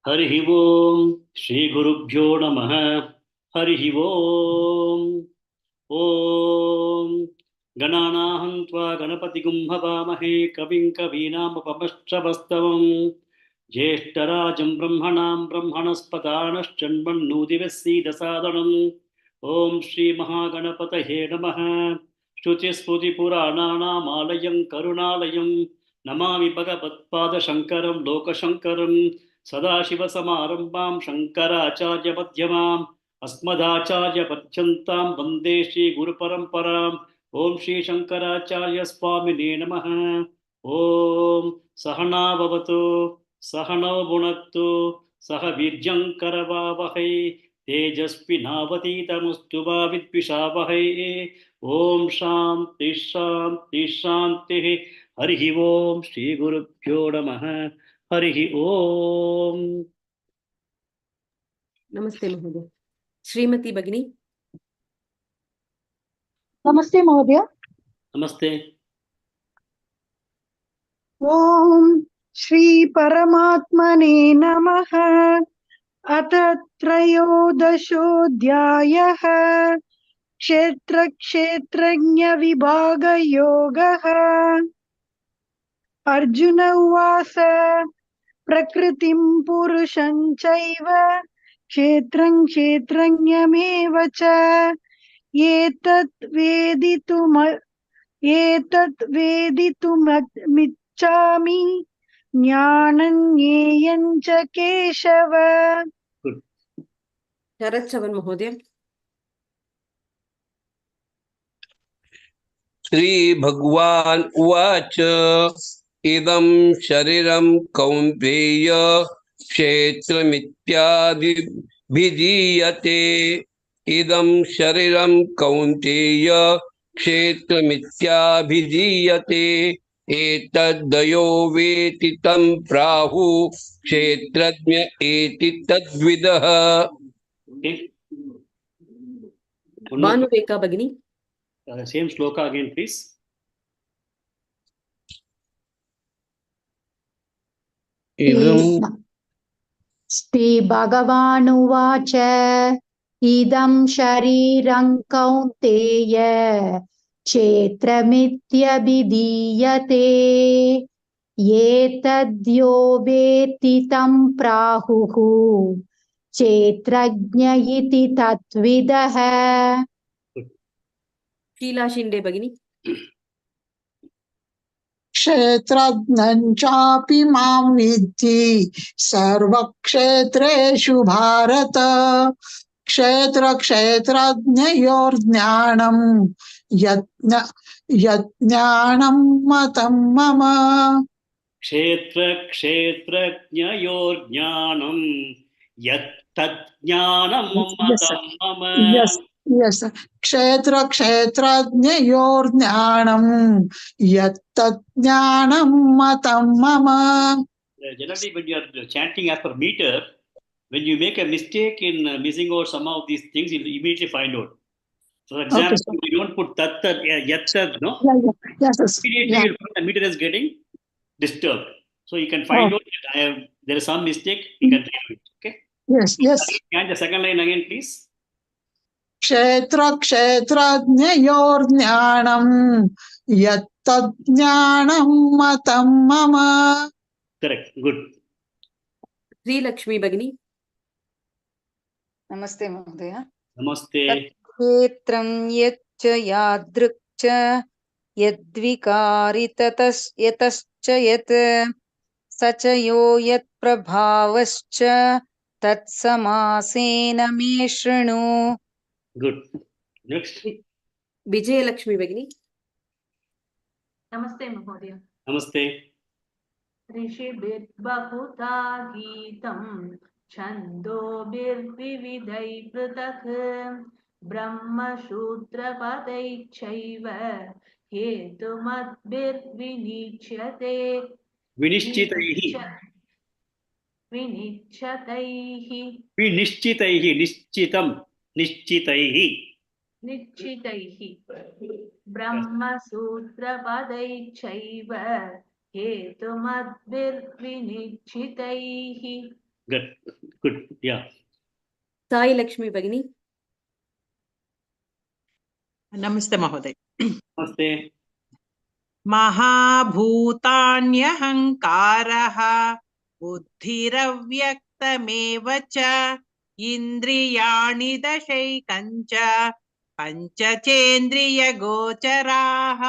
हरि ओम श्री गुरुभ्यो नमः। हरि ओम ओम गणानाहं त्वा गणपतिगुं हवामहे कविं कवीनामुपमश्रवस्तवं ज्येष्ठराजं ब्रह्मणां ब्रह्मणस्पदानश्चन्वन्नोदिवसीदसादनम् ॐ श्रीमहागणपतये नमः। श्रुतिस्मृतिपुराणानामालयं करुणालयं नमामि भगवत्पादशङ्करं लोकशङ्करं सदाशिवसमारम्भां शङ्कराचार्यमध्यमाम् अस्मदाचार्यपर्यन्तां वन्दे श्रीगुरुपरम्पराम् ॐ श्रीशङ्कराचार्य स्वामिने नमः। ॐ सहना भवतु सहनौ भुनक्तु सह वीर्यं करवावहै तेजस्विनावतीतमस्तु मा विद्विषावहै। ॐ शान्ति शान्ति शान्तिः। हरिः ओम श्रीगुरुभ्यो नमः। हरिः ओम। नमस्ते महोदय। श्रीमती भगिनी। नमस्ते महोदय। नमस्ते। ओम श्री परमात्मने नमः। अथ त्रयोदशोऽध्यायः क्षेत्रक्षेत्रज्ञ विभागयोगः। अर्जुन उवाच प्रकृतिं पुरुषं चैव क्षेत्रं क्षेत्रज्ञमेव च एतत् वेदितुमिच्छामि ज्ञानं ज्ञेयं च केशव। शरद चवन महोदय। श्री भगवान उवाच इदं शरीरं कौन्तेय क्षेत्रमित्याभिधीयते। इदं शरीरं कौन्तेय क्षेत्रमित्याभिधीयते। एतद्वयो वेति तं प्राहुः क्षेत्रज्ञ एति तद्विदः। भानुरेखा भगिनी। Same shloka again, please. Shri भगवानुवाच इदं शरीरं कौन्तेय क्षेत्रमित्यभिधीयते। एतद्यो वेत्ति तं प्राहुः क्षेत्रज्ञ इति तत्विदः। शीला शिंदे भगिनी। क्षेत्रज्ञं चापि मां विद्धि सर्वक्षेत्रेषु भारत। क्षेत्रक्षेत्रज्ञयोर्ज्ञानं यज्ञानं मतं मम। क्षेत्रक्षेत्रज्ञयोर्ज्ञानं यत्तज्ज्ञानं मतं मम। Yes, क्षेत्रक्षेत्रज्ञयोर्ज्ञानं यत्तज्ज्ञानं मतं मम. Generally, when you are chanting as per meter, when you make a mistake in missing out some of these things, you'll immediately find out. For example, Okay, if you don't put tatta, yatta, no? Yes. Immediately you'll find the meter is getting disturbed. So you can find out that there is some mistake, you can redo it. Okay? Yes. And the second line again, please. क्षेत्रक्षेत्रज्ञयोर्ज्ञानं यत्तज्ज्ञानं मतं मम. Correct. Good. Shri Lakshmi भगिनी। नमस्ते महोदय। Namaste. क्षेत्रं यच्च यादृक् च यद्विकारि यतश्च यत् स च यो यत्प्रभावश्च तत्समासेन मे शृणु। Good. Next. विजयलक्ष्मी भगिनी। नमस्ते महोदय। Namaste. ऋषिभिर्बहुधा गीतं छन्दोभिर्विविधैः पृथक् ब्रह्मसूत्रपदैश्चैव हेतुमद्भिर्विनिच्यते। Vinishchitaihi. निश्चितैः ब्रह्मसूत्रपदैश्चैव हेतुमद्भिर्विनिश्चितैः। Good. Good. Yeah. Sai Lakshmi Bhagini. Namaste Mahoday. Namaste. महाभूतान्यहङ्कारः बुद्धिरव्यक्तमेव च इन्द्रियाणि दशैकञ्च पञ्चचेन्द्रियगोचराः.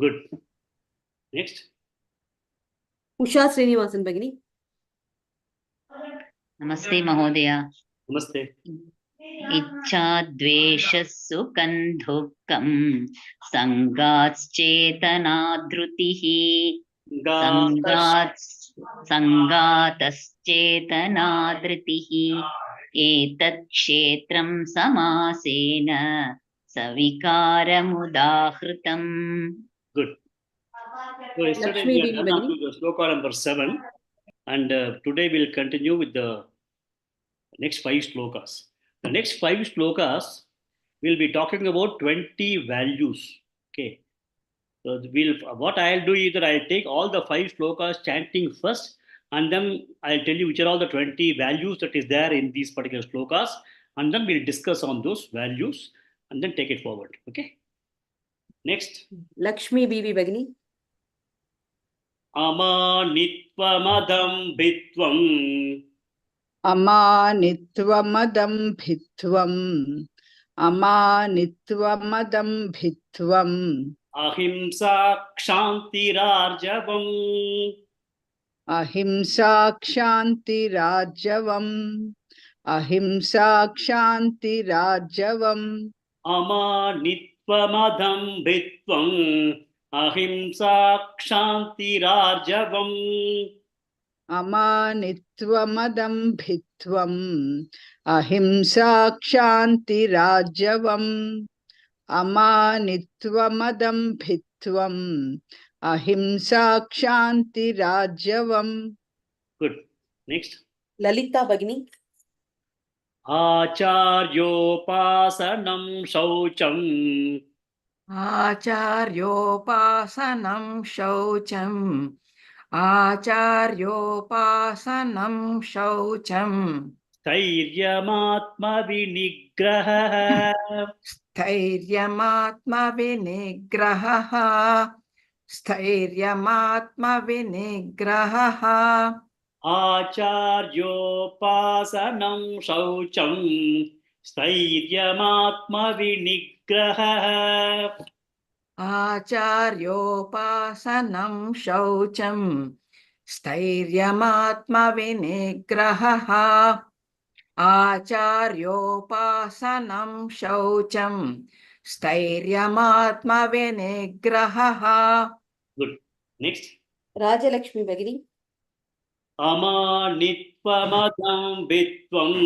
Good. Next. Usha Srinivasan Bhagini. Namaste Mahodaya. Namaste. Ichcha dvesha sukham dukkam sangatschetana-dhrutihi sangatas-chetana-dhrutihi etat kshetram samasena savikaramudahritam. Good. So yesterday Lakshmi we Devi had done up Bhagini. to the Shloka number 7, and today we'll continue with the next 5 shlokas. The next 5 shlokas we'll be talking about 20 values. Okay. So what I'll do is that I'll take all the 5 shlokas chanting first, and then I'll tell you which are all the 20 values that is there in these particular shlokas, and then we'll discuss on those values and then take it forward. Okay. Next. Lakshmi Devi Bhagini. Amanitvamadam bitvam अमानित्वमदं भित्वम् अमानित्वमदं भित्वम् ahimsa kshantirarjavam अहिंसा क्षान्तिरार्जवम् अहिंसा क्षान्तिरार्जवम् amanitvamadam bitvam ahimsa kshantirarjavam अमानित्वमदं भित्वम् अहिंसा क्षान्तिरार्जवम् अमानित्वमदं भित्वम् अहिंसा क्षान्तिरार्जवम्. Good. Next. Lalita Bhagini. Acharyopasanam shaucham आचार्योपासनं शौचं आचार्योपासनं शौचं स्थैर्यमात्मविनिग्रहः स्थैर्यमात्मविनिग्रहः स्थैर्यमात्मविनिग्रहः आचार्योपासनं शौचं स्थैर्यमात्मविनिग्रहः आचार्योपासनं शौचं स्थैर्यमात्मविनिग्रहः आचार्योपासनं शौचं स्थैर्यमात्मविनिग्रहः. Good. Next. Rajalakshmi Bhagini. अमानित्वमदं भित्वम्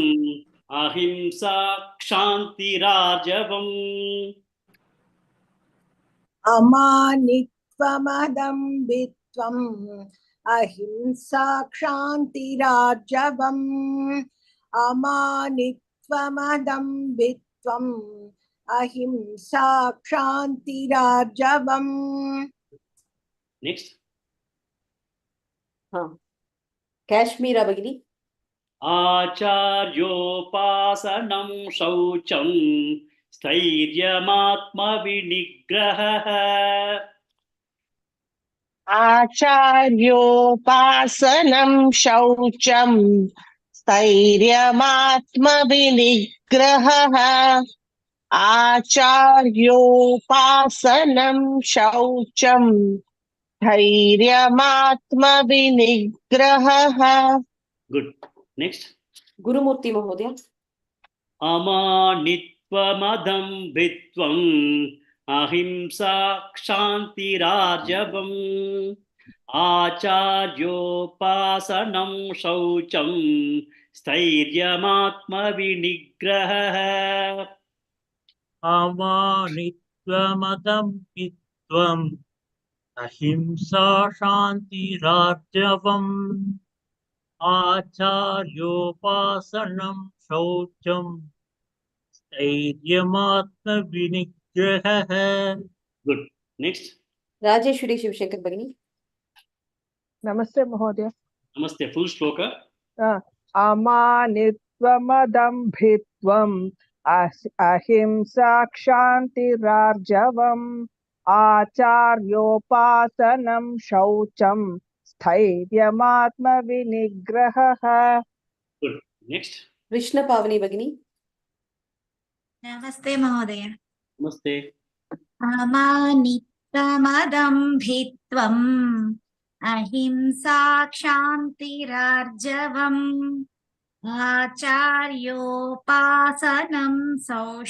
अहिंसा क्षान्तिरार्जवम् अमानित्वमदं भित्वम् अहिंसा क्षान्तिरार्जवम् अमानित्वमदं भित्वम् अहिंसा क्षान्तिरार्जवम्. Next. Kashmira Bhagini. आचार्योपासनं शौचं स्थैर्यमात्मविनिग्रहः आचार्योपासनं शौचं स्थैर्यमात्मविनिग्रहः आचार्योपासनं शौचं स्थैर्यमात्मविनिग्रहः. Good. Next. Gurumurthy Mahodaya. अमानित्वमदं भित्वम् अहिंसा क्षान्तिरार्जवम् आचार्योपासनं शौचं स्थैर्यमात्मविनिग्रहः अमानित्वमदं भित्वम् अहिंसा शान्तिरार्जवम् आचार्योपासनं शौचं स्थैर्यमात्मविनिग्रहः. Good. Next. Rajeshwari Shivshankar Bhagini. Namaste Mahodaya. Namaste. Full shloka. अमानित्वमदम्भित्वम् अहिंसा क्षान्तिरार्जवम् आचार्योपासनं शौचं स्थैर्यमात्मविनिग्रहः. Good. Next. Krishna Pavani Bhagini. Namaste Mahodaya. Namaste. अमानित्वमदम्भित्वम् अहिंसा क्षान्तिरार्जवम् आचार्योपासनं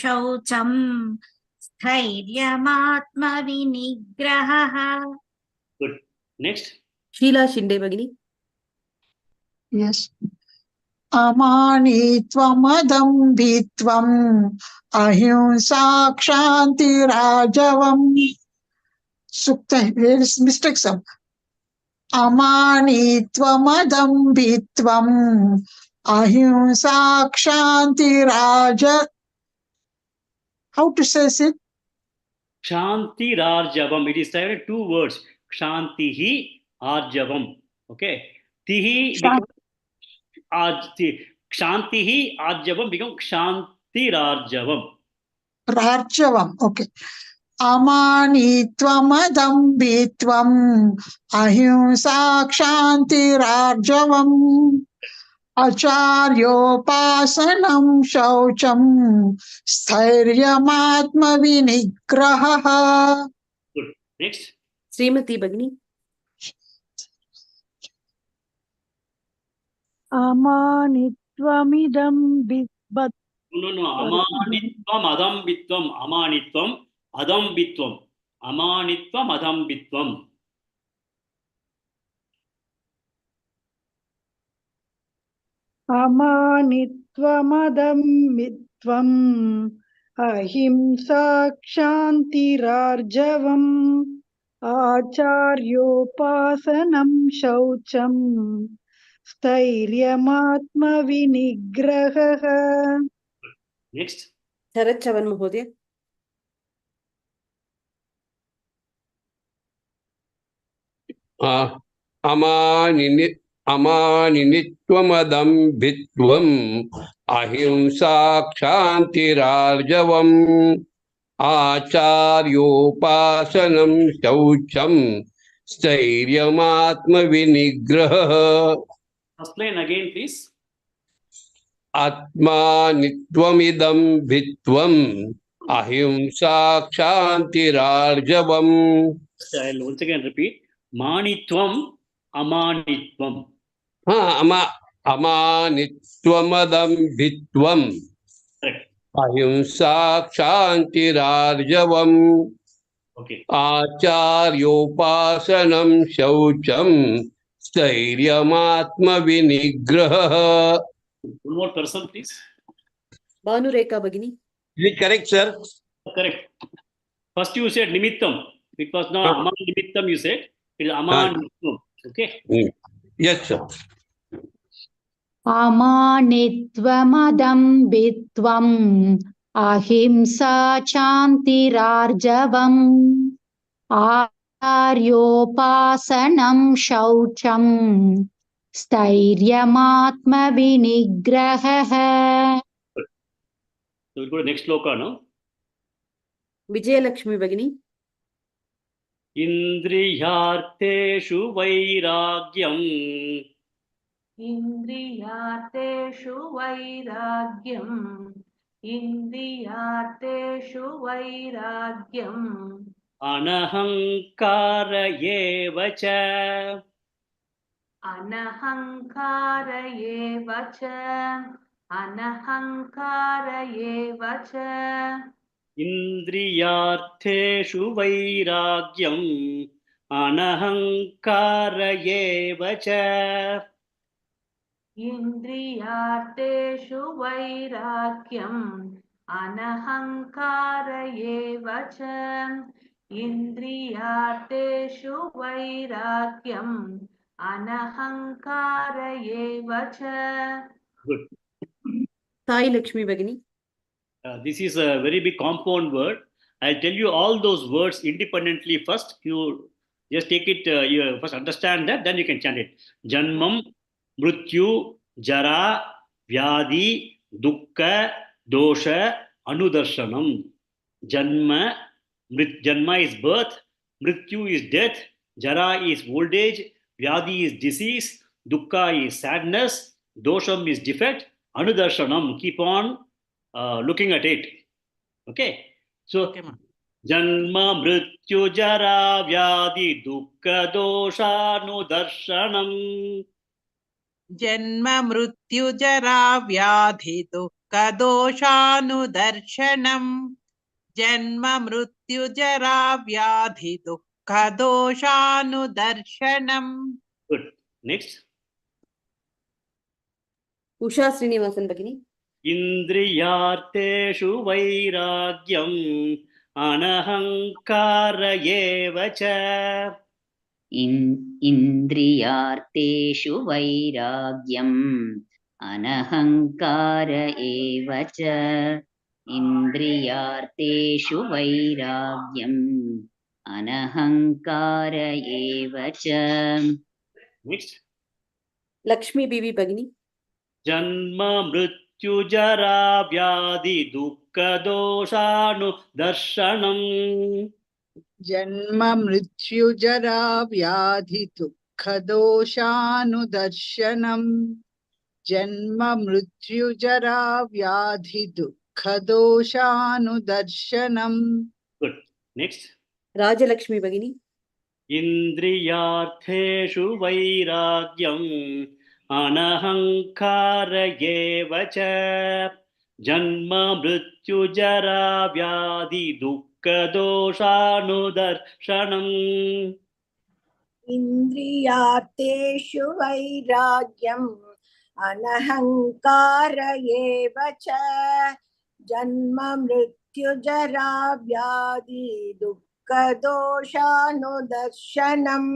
शौचम् स्थैर्यमात्मविनिग्रहः. Good. Next. Sheila Shinde Bhagini. Yes. अमानित्वमदम्भित्वम् अहिंसा क्षान्तिरार्जवम्. Sukta, there is mistake some. Amanitvamadambitvam ahimsa kshanti. How to say it? Kshanti Rarjavam. It is divided two words. Kshantihi Arjavam. Okay. Tihi becomes Kshantihi Arjavam becomes Kshanti Rarjavam. Rarjavam. Okay. Amanitvamadambitvam ahimsa kshantirarjavam acharyopasanam shaucham स्थैर्यमात्मविनिग्रहः. Good. Next. Srimati Bhagini. अमानित्वमिदं बिब्बत्. No. Amanitvam Adambitvam. Amanitvam Adambitvam. Amanitvam Adambitvam. अमानित्वमदम्भित्वम् अहिंसा क्षान्तिरार्जवम् आचार्योपासनं शौचं स्थैर्यमात्मविनिग्रहः. Next. Sharat Chavan Mahodaya. अमानित्वमदम्भित्वम् अहिंसा क्षान्तिरार्जवम् आचार्योपासनं शौचं स्थैर्यमात्मविनिग्रहः. Explain again, please. आत्मानित्वमिदं भित्वम् अहिंसा क्षान्तिरार्जवम्. I'll once again repeat. Manitvam Amanitvam. अमानित्वमदं भित्वम् अहिंसा क्षान्तिरार्जवम् Okay. आचार्योपासनं शौचं स्थैर्यमात्मविनिग्रहः. One more person, please. Banu Rekha Bhagini. Is it correct, sir? Correct. First you said Nimittam. Because now Aman Nimittam you said. It is Amanitvam. Okay. Yes, sir. अमानित्वमदम्भित्वम् अहिंसा क्षान्तिरार्जवम् आचार्योपासनं शौचं स्थैर्यमात्मविनिग्रहः. So we'll go to next shloka now. Vijayalakshmi Bhagini. Indriyarteshu vairagyam. इन्द्रियार्थेषु वैराग्यम् इन्द्रियार्थेषु वैराग्यम् Anahankara eva cha. अनहङ्कार एव च अनहङ्कार एव च Indriyarteshu vairagyam. Anahankara eva cha. इन्द्रियार्थेषु वैराग्यम् अनहङ्कार एव च इन्द्रियार्थेषु वैराग्यम् अनहङ्कार एव च. Good. Sai Lakshmi Bhagini. This is a very big compound word. I'll tell you all those words independently first. You just take it, you first understand that, then you can chant it. Janmam, Mrityu, Jara, Vyadi, Dukkha, Dosha, Anudarshanam. Janma, Janma is birth, Mrityu is death, Jara is old age, Vyadi is disease, Dukkha is sadness, Dosham is defect, Anudarshanam. Keep on looking at it. Okay. So, Okay, ma'am. Janma, Mrityu, Jara, Vyadi, Dukkha, Doshanudarshanam. Janma mrityu jara vyadhi dukkha doshanudarshanam. Janma mrityu jara vyadhi dukkha doshanudarshanam. Good. Next. Usha Srinivasan Bhagini. Indriyarteshu vairagyam anahankara eva cha. इन्द्रियार्थेषु वैराग्यम् अनहङ्कार एव च इन्द्रियार्थेषु वैराग्यम् अनहङ्कार एव च Next. Lakshmi Bibi Bhagini. Janma mrityu jara vyadi dukkha doshanu darshanam. Janma mrityu jara vyadhi dukkha doshanudarshanam. Janma mrityu jara vyadhi dukkha doshanudarshanam. Good. Next. Raja Lakshmi Bhagini. Indriyartheshu vairagyam anahankara eva cha. Janma mrityu jara vyadi dukkha doshanudarshanam. इन्द्रियार्थेषु वैराग्यम् अनहङ्कार एव च जन्म मृत्युजरा व्याधि दुःखदोषानुदर्शनम्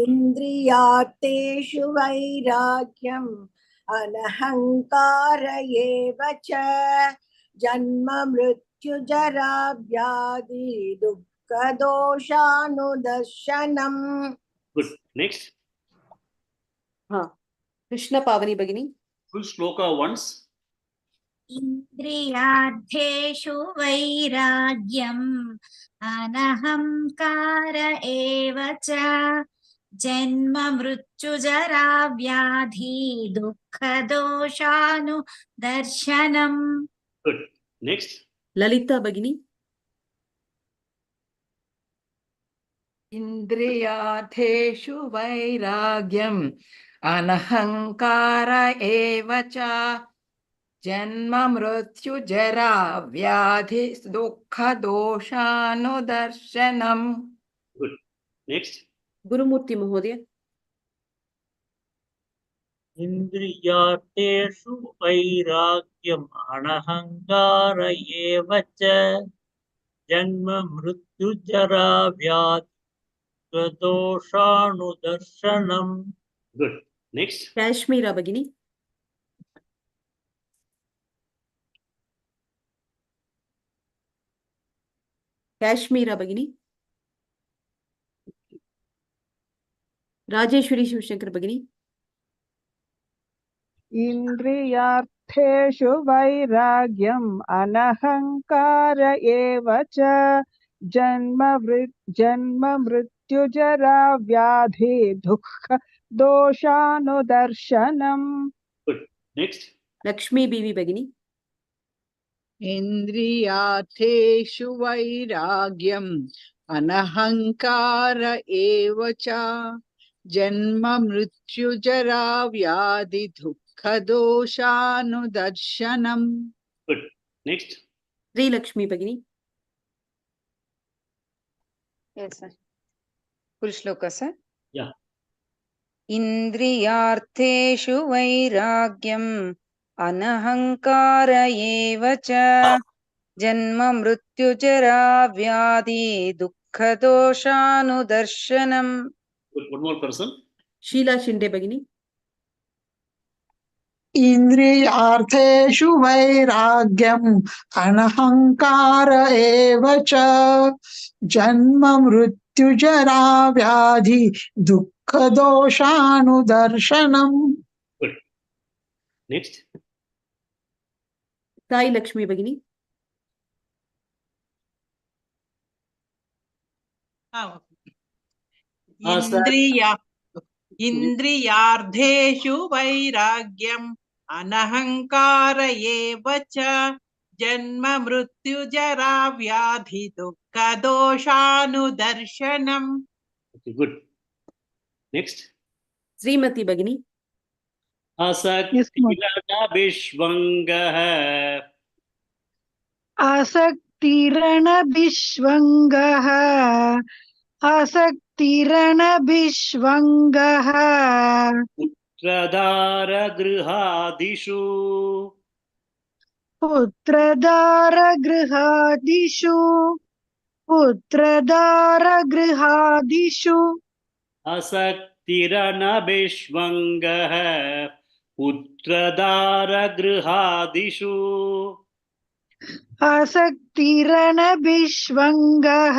इन्द्रियार्थेषु वैराग्यम् अनहङ्कार एव च जन्म मृत्युजरा व्याधि दुःखदोषानुदर्शनम्. Good. Next. Krishna Pavani Bhagini. Full shloka once. इन्द्रियार्थेषु वैराग्यम् अनहङ्कार एव च जन्म मृत्युजरा व्याधि दुःखदोषानुदर्शनम्. Good. Next. Lalita Bhagini. इन्द्रियार्थेषु वैराग्यम् अनहङ्कार एव च जन्म मृत्यु जरा व्याधि दुःख दोषानुदर्शनम्. Good. Next. Gurumurthy Mahodaya. इन्द्रियार्थेषु वैराग्यम् अनहङ्कार एव च जन्म मृत्युजरा व्याधि दोषानुदर्शनम्. Good. Next. Kashmira Bhagini. Kashmira Bhagini. Rajeshwari Shivshankar Bhagini. इन्द्रियार्थेषु वैराग्यम् अनहङ्कार एव च जन्म मृत्युजरा व्याधि दुःख दोषानुदर्शनम्. Good. Next. Lakshmi Bibi Bhagini. Indriyartheshu vairagyam anahankara eva cha janma mrityu jara vyadhi dukkha doshanudarshanam. Good. Next. Sri Lakshmi Bhagini. Yes, sir. Full shloka, sir. Yeah. इन्द्रियार्थेषु वैराग्यम् अनहङ्कार एव च जन्म मृत्युजरा व्याधि दुःखदोषानुदर्शनम्. Good. One more person. Sheila Shinde Bhagini. इन्द्रियार्थेषु वैराग्यम् अनहङ्कार एव च जन्म मृत्युजरा व्याधि दुःखदोषानुदर्शनम्. Good. Next. Sai Lakshmi Bhagini. इन्द्रियार्थेषु वैराग्यम् अनहङ्कार एव च जन्म मृत्युजरा व्याधि दुःखदोषानुदर्शनम्. Okay, good. Next. Srimati Bhagini. Asaktiranabhishvangah. आसक्तिरणभिष्वङ्गः आसक्तिरणभिष्वङ्गः पुत्रधारगृहादिषु पुत्रदारगृहादिषु पुत्रदारगृहादिषु असक्तिरनभिष्वङ्गः पुत्रधारगृहादिषु आसक्तिरणभिष्वङ्गः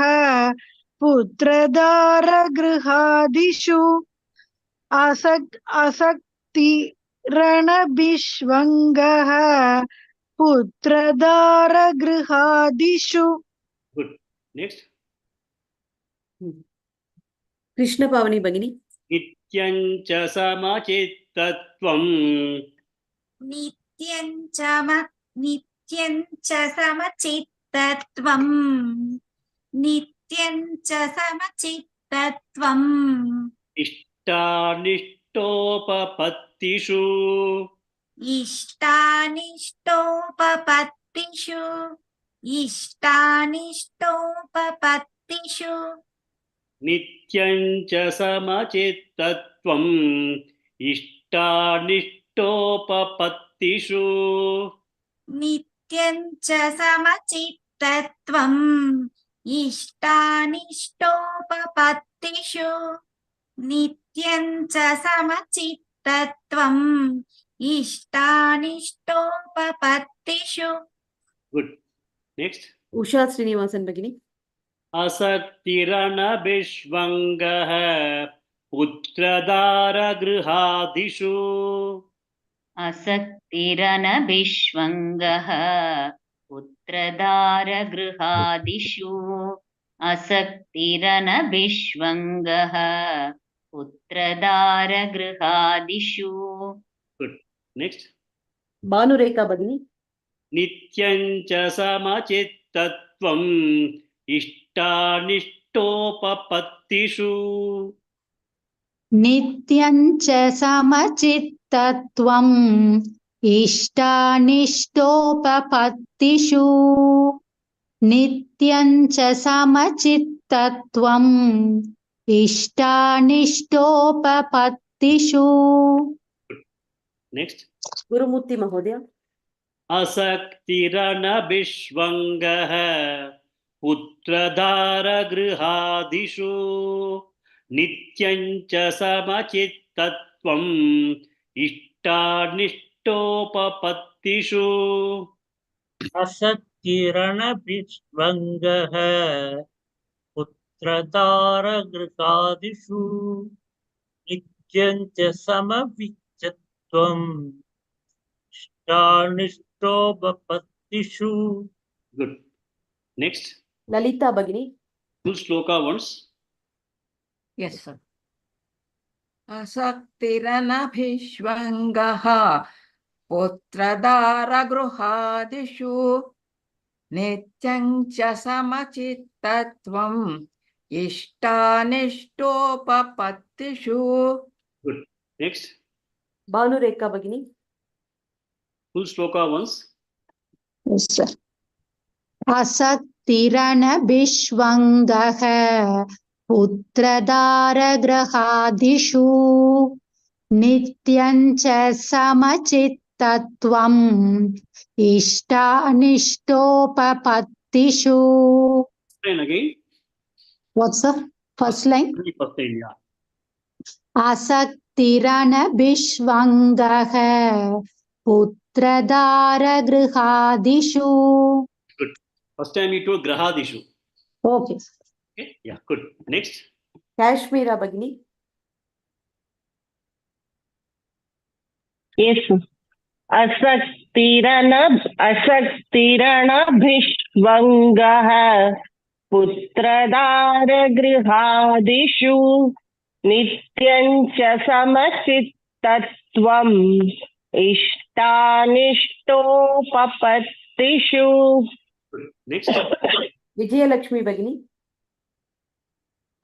पुत्रदारगृहादिषु आसक्तिरणभिष्वङ्गः पुत्रदारगृहादिषु. Good. Next. Krishna Pavani Bhagini. नित्यं च समचित्तत्वं नित्यं च समचित्तत्वम् नित्यं च समचित्तत्वम् इष्टानिष्टोपपत्तिषु इष्टानिष्टोपपत्तिषु नित्यं च समचित्तत्वं इष्टानिष्टोपपत्तिषु नित्यं च समचित्तत्वम् इष्टानिष्टोपपत्तिषु नित्यं च समचित्तत्वम् इष्टानिष्टोपपत्तिषु. Good. Next. Usha Srinivasan Bhagini. असक्तिरनभिष्वङ्गः पुत्रधारगृहादिषु असक्तिरनभिष्वङ्गः पुत्रधारगृहादिषु असक्तिरनभिष्वङ्गः पुत्रधारगृहादिषु. Good. Next. Bhanureka Bhagini. नित्यं च समचित्तत्वम् इष्टानिष्टोपपत्तिषु नित्यं च समचित्तत्वम् इष्टानिष्टोपपत्तिषु नित्यं च समचित्तत्वम् इष्टानिष्टोपपत्तिषु. Next. Gurumurthy Mahodaya. असक्तिरनभिष्वङ्गः पुत्रधारगृहादिषु नित्यं च समचित्तत्वम् इष्टानिष्टोपपत्तिषु असक्तिरणभिष्वङ्गः पुत्रधारगृहादिषु नित्यं च समविच्चत्वम् इष्टानिष्टोपपत्तिषु. Good. Next. Lalita Bhagini. Full shloka once. Yes, sir. असक्तिरनभिष्वङ्गः पुत्रधारगृहादिषु नित्यं च समचित्तत्वम् इष्टानिष्टोपपत्तिषु. Good. Next. Bhanureka Bhagini. Full shloka once. Yes, sir. असक्तिरनभिष्वङ्गः पुत्रधारगृहादिषु नित्यं च समचित्तत्वम् इष्टानिष्टोपपत्तिषु. Explain again. What's the first line? First line, yeah. असक्तिरनभिष्वङ्गः पुत्रधारगृहादिषु. Good. First time you told grahadishu. Okay. Okay. Yeah. Good. Next. Kashmira Bhagini. Yes, sir. असक्तिरणभिष्वङ्गः पुत्रदारगृहादिषु नित्यं च समचित्तत्वम् इष्टानिष्टोपपत्तिषु. Next. Vijayalakshmi भगिनी.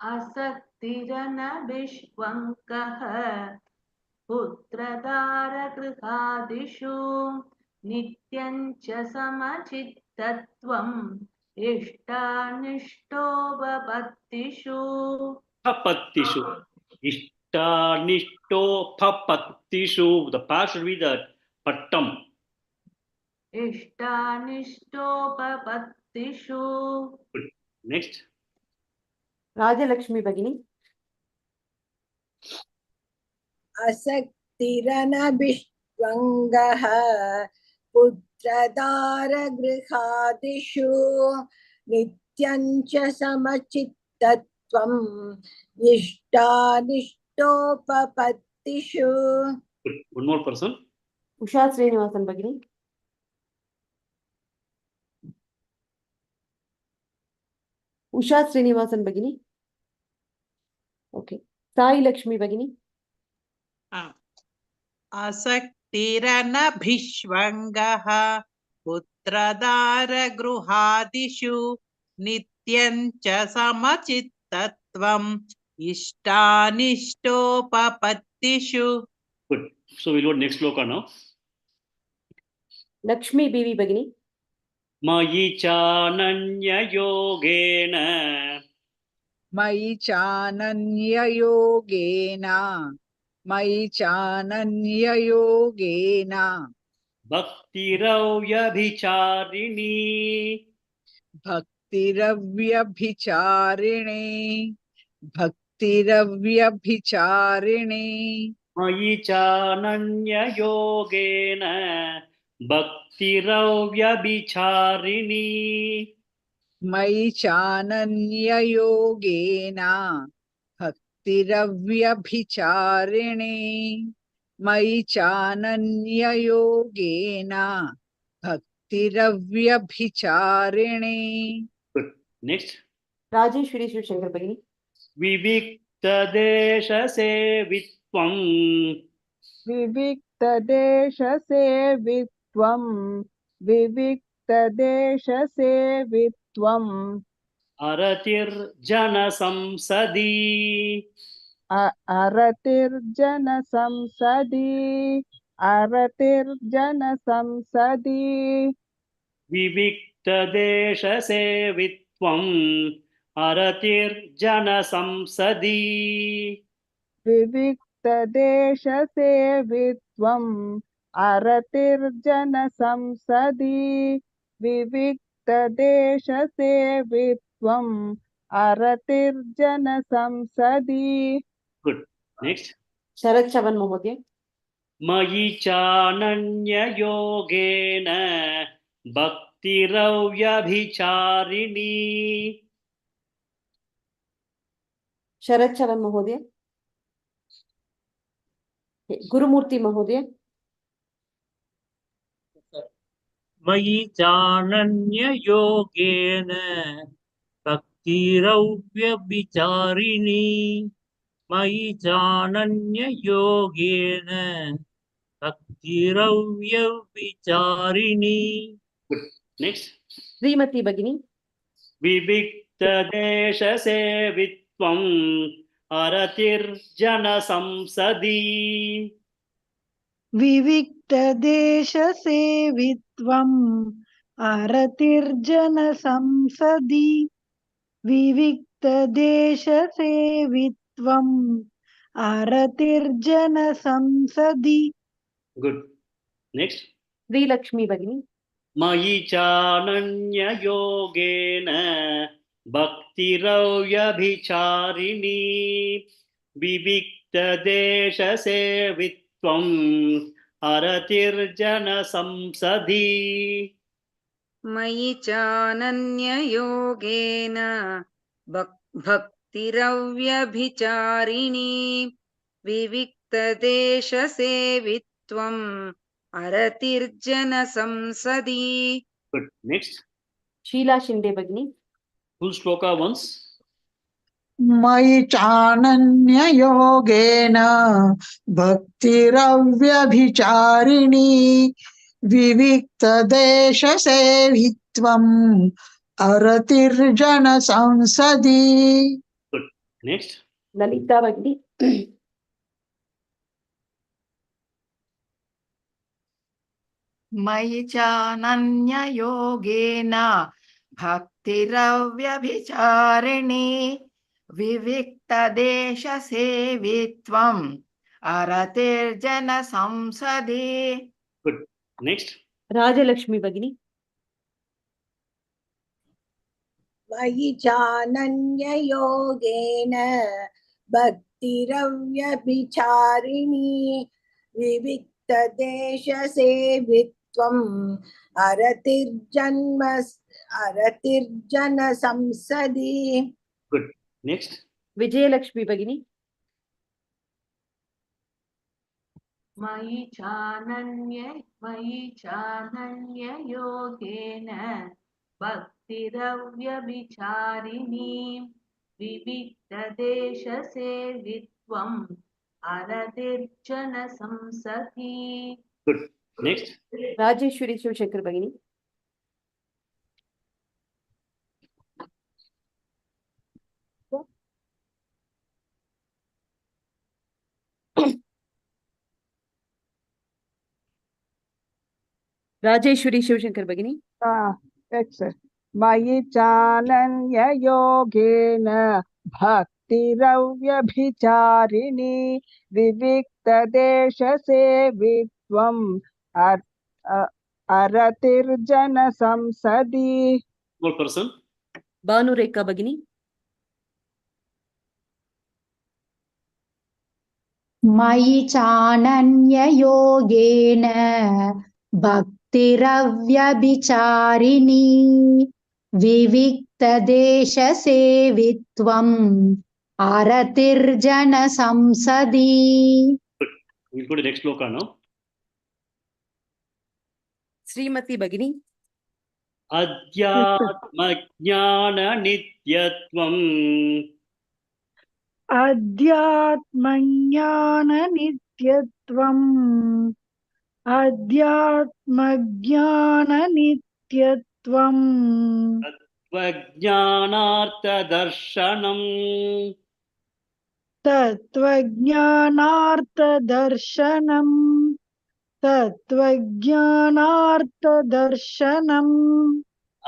असक्तिरनभिष्वङ्गः पुत्रदारगृहादिषु नित्यं च समचित्तत्वम् इष्टानिष्टोपपत्तिषु. Papattishu. Ishtanishto. The past should be the pattam. इष्टानिष्टोपपत्तिषु. Next. Rajalakshmi भगिनी. असक्तिरनभिष्वङ्गः पुत्रदारगृहादिषु नित्यं च समचित्तत्वम् इष्टानिष्टोपपत्तिषु. One more person. उषा श्रीनिवासन भगिनी. उषा श्रीनिवासन भगिनी. ओके. साई लक्ष्मी भगिनी. असक्तिरनभिष्वङ्गः पुत्रदारगृहादिषु नित्यं च समचित्तत्वम् इष्टानिष्टोपपत्तिषु. Good. So we'll go next sloka now. Lakshmi बीवी भगिनी. मयि चानन्ययोगेन मयि चानन्ययोगेन मयि चानन्ययोगेन भक्तिरव्यभिचारिणी भक्तिरव्यभिचारिणे भक्तिरव्यभिचारिणे मयि चानन्ययोगेन भक्तिरव्यभिचारिणी मयि चानन्ययोगेन भक्तिरव्यभिचारिणे मयि चानन्ययोगेन भक्तिरव्यभिचारिणे. Next. राजेश्वरी शिवशंकर भगिनी. विविक्तदेशसेवित्वं विविक्तदेशसेवित्वं विविक्तदेशसेवित्वं अरतिर्जनसंसदि अरतिर्जनसंसदि अरतिर्जनसंसदि विविक्तदेशसेवित्वं अरतिर्जनसंसदि विविक्तदेशसेवित्वं अरतिर्जनसंसदि विविक्तदेशसेवित्वं अरतिर्जनसंसदि. Good. Next. शरद चवन महोदय. मयि चानन्ययोगेन भक्तिरव्यभिचारिणी शरद चवन महोदय. गुरुमूर्ति महोदय. मयि चानन्ययोगेन भक्तिरव्यभिचारिणी मयि चानन्ययोगेन भक्तिरव्यभिचारिणी. Next. श्रीमती भगिनी. विविक्तदेशसेवित्वं अरतिर्जनसंसदि विविक्तदेशसेवित्वम् अरतिर्जनसंसदि विविक्तदेशसेवित्वम् अरतिर्जनसंसदि. Good. Next. श्रीलक्ष्मी भगिनी. मयि चानन्ययोगेन भक्तिरव्यभिचारिणी विविक्तदेशसेवित्वम् अरतिर्जनसंसदि मयि चानन्ययोगेन भक्तिरव्यभिचारिणी विविक्तदेशसेवित्वम् अरतिर्जन संसदि Good. Next. शीला शिंदे भगिनी Full shloka once. मयि चानन्ययोगेन भक्तिरव्यभिचारिणी विविक्तदेशसेवित्वम् अरतिर्जनसंसदि Good. Next. ललिता भगिनी मयि चानन्ययोगेन भक्तिरव्यभिचारिणी विविक्तदेशसेवित्वम् अरतिर्जनसंसदि Good. Next. राजलक्ष्मी भगिनी मयि चानन्ययोगेन भक्तिरव्यभिचारिणी विविक्तदेशसेवित्वम् अरतिर्जनसंसदि Good. Next. विजयलक्ष्मी भगिनी मयि चानन्ययोगेन भक्तिरव्यभिचारिणी विविक्तदेशसेवित्वम् अरतिर्जनसंसदि Good. Next. राजेश्वरी शिवशंकर भगिनी राजेश्वरी शिवशंकर भगिनी मयि चानन्ययोगेन भक्तिरव्यभिचारिणी विविक्तदेशसेवित्वम् अरतिर्जनसंसदि One person. भानुरेखा भगिनी मयि चानन्ययोगेन भक्तिरव्यभिचारिणी विविक्तदेशसेवित्वम् अरतिर्जनसंसदि We'll go to the next shloka now. श्रीमती भगिनी अध्यात्मज्ञाननित्यत्वम् अध्यात्मज्ञाननित्यत्वम् अध्यात्मज्ञाननित्यत्वम् तत्त्वज्ञानार्थदर्शनम् तत्त्वज्ञानार्थदर्शनम् तत्त्वज्ञानार्थदर्शनम्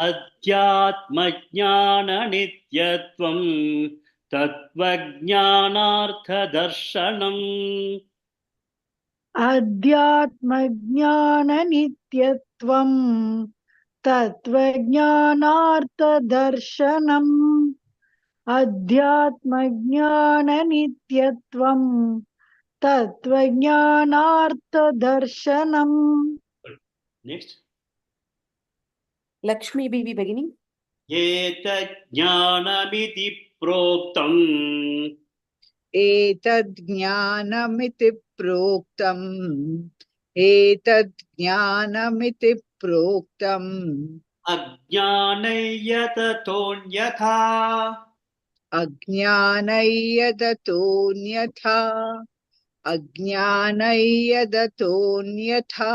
अध्यात्मज्ञाननित्यत्वम् तत्त्वज्ञानार्थदर्शनम् अध्यात्मज्ञाननित्यत्वम् तत्त्वज्ञानार्थदर्शनम् अध्यात्मज्ञाननित्यत्वम् तत्त्वज्ञानार्थदर्शनम् Next. लक्ष्मी बीवी भगिनी एतज्ज्ञानमिति प्रोक्तम् एतज्ज्ञानमिति प्रोक्तम् एतज्ज्ञानमिति प्रोक्तम् अज्ञानय्यततोऽन्यथा अज्ञानय्यदतोऽन्यथा अज्ञानय्यदतोऽन्यथा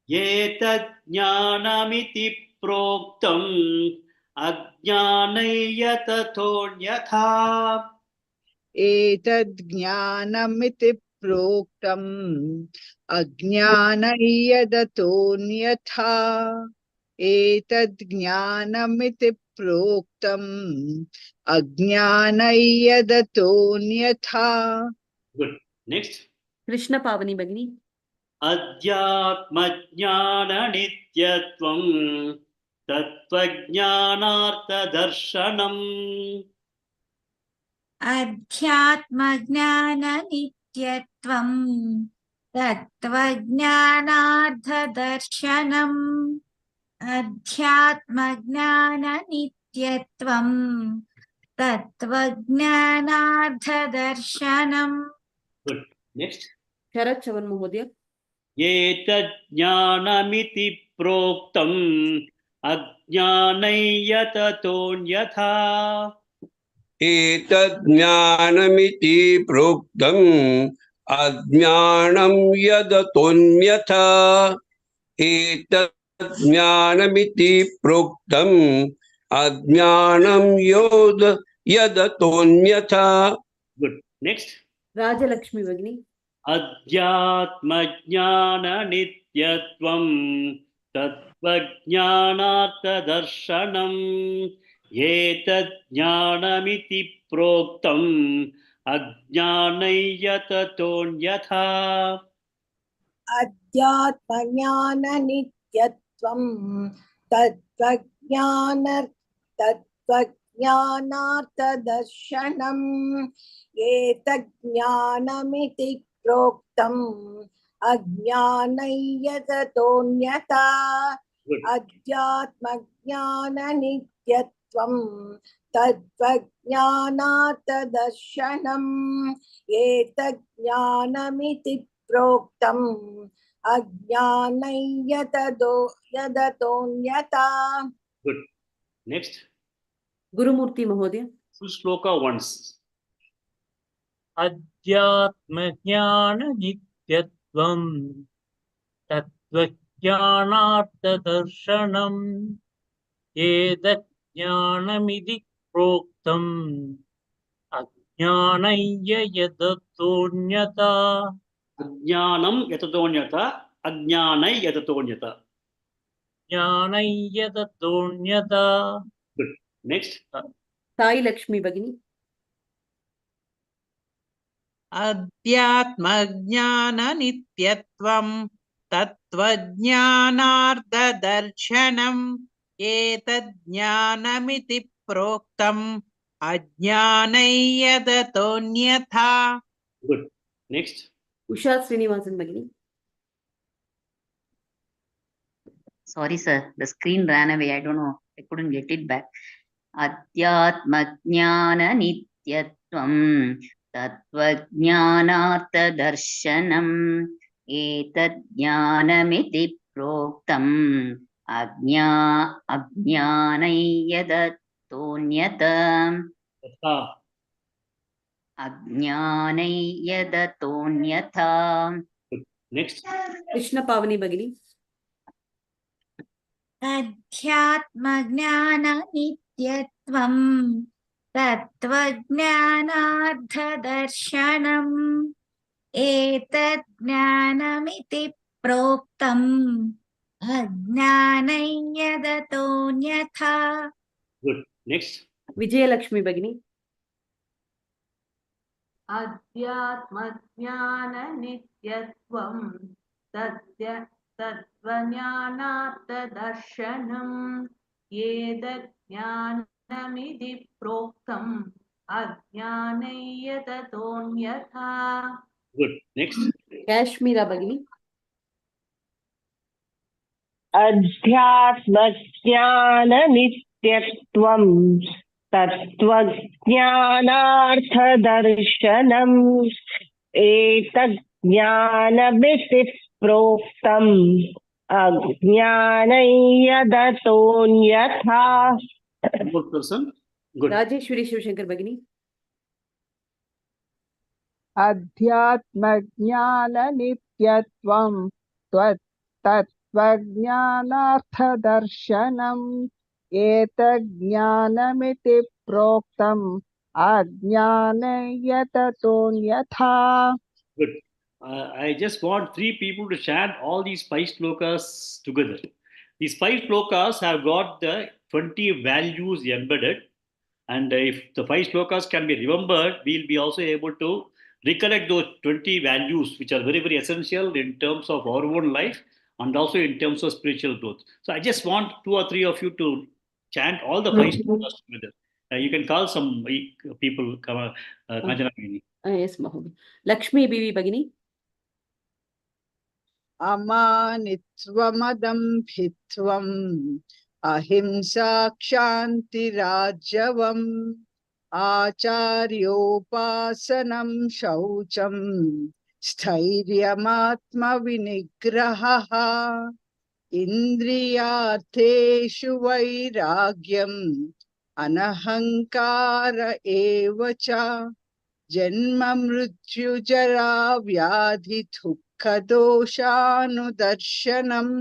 एतज्ज्ञानमिति प्रोक्तम् अज्ञानय्यततोऽन्यथा एतज्ज्ञानमिति प्रोक्तम् अज्ञानय्यदतोऽन्यथा एतज्ज्ञानमिति प्रोक्तम् अज्ञानय्यदतोऽन्यथा Good. Next. कृष्ण पावनी भगिनी अध्यात्मज्ञाननित्यत्वम् तत्त्वज्ञानार्थदर्शनम् अध्यात्मज्ञाननित्यत्वम् तत्त्वज्ञानार्थदर्शनम् अध्यात्मज्ञाननित्यत्वम् तत्त्वज्ञानार्थदर्शनम् Good. Next. शरद चवन महोदय एतज्ज्ञानमिति प्रोक्तम् अज्ञानै यततोऽन्यथा एतज्ज्ञानमिति प्रोक्तम् अज्ञानं यदतोऽन्यथा एतज्ज्ञानमिति प्रोक्तम् अज्ञानं यदतोऽन्यथा. Good. Next. Rajalakshmi Bagini. अध्यात्मज्ञाननित्यत्वं तत्त्वज्ञानार्थदर्शनम् एतज्ज्ञानमिति प्रोक्तम् अज्ञानै यततोऽन्यथा अध्यात्मज्ञाननित्यत्वं तत्त्वज्ञानार्थदर्शनम् एतज्ज्ञानमिति प्रोक्तम् अज्ञानै यततोऽन्यथा अध्यात्मज्ञाननित्यत्वं तत्त्वज्ञानार्थदर्शनम् एतज्ज्ञानमिति प्रोक्तम् अज्ञानै यततोऽन्यथा. Good. Next. Gurumurthy Mahodaya. Full shloka once. अध्यात्मज्ञाननित्यत्वं तत्त्वज्ञानार्थदर्शनम् एतज्ज्ञानमिति प्रोक्तम् अज्ञानै यततोऽन्यथा अज्ञानं यततोऽन्यथा अज्ञानै यततोऽन्यथा. ज्ञानै यततोऽन्यथा. Good. Next. Sai Lakshmi Bagini. अध्यात्मज्ञाननित्यत्वं तत्त्वज्ञानार्थदर्शनम् एतज्ज्ञानमिति प्रोक्तम् अज्ञानै यततोऽन्यथा. Good. Next. Usha Srinivasan Bagini. Sorry, sir. The screen ran away. I don't know. I couldn't get it back. Adhyatmajnana-nityatvam tatvajnanartha-darshanam etadjnanamiti proktam ajnanayyadattonyata ajnanayyadattonyata. Next. Krishna Pavani Bagini. अध्यात्मज्ञाननित्यत्वं तत्त्वज्ञानार्थदर्शनम् एतज्ज्ञानमिति प्रोक्तम् अज्ञानै यततोऽन्यथा. Good. Next. Vijayalakshmi Bagini. अध्यात्मज्ञाननित्यत्वं तत्त्वज्ञानार्थदर्शनम् एतज्ज्ञानमिति प्रोक्तम् अज्ञानै यततोऽन्यथा. Good. Next. Kashmira Bagini. अध्यात्मज्ञाननित्यत्वं तत्त्वज्ञानार्थदर्शनम् एतज्ज्ञानमिति प्रोक्तम् अज्ञानै यततोऽन्यथा. One more person. Good. Rajeshwari Shivashankar Bagini. अध्यात्मज्ञाननित्यत्वं तत्त्वज्ञानार्थदर्शनम् एतज्ज्ञानमिति प्रोक्तम् अज्ञानै यततोऽन्यथा. Good. I just want three people to chant all these five shlokas together. These five shlokas have got the 20 values embedded, and if the five shlokas can be remembered, we'll be also able to recollect those 20 values, which are very, very essential in terms of our own life and also in terms of spiritual growth. So I just want two or three of you to chant all the five shlokas together. You can call some people, Kanjana Bagini. Yes, Mahodaya. Lakshmi Bibi Bagini. अमानित्वमदम्भित्वम् अहिंसा क्षान्तिराजवम् आचार्योपासनं शौचं स्थैर्यमात्मविनिग्रहः इन्द्रियार्थेषु वैराग्यम् अनहङ्कार एव च जन्म मृत्युजरा व्याधि दुःखदोषानुदर्शनम्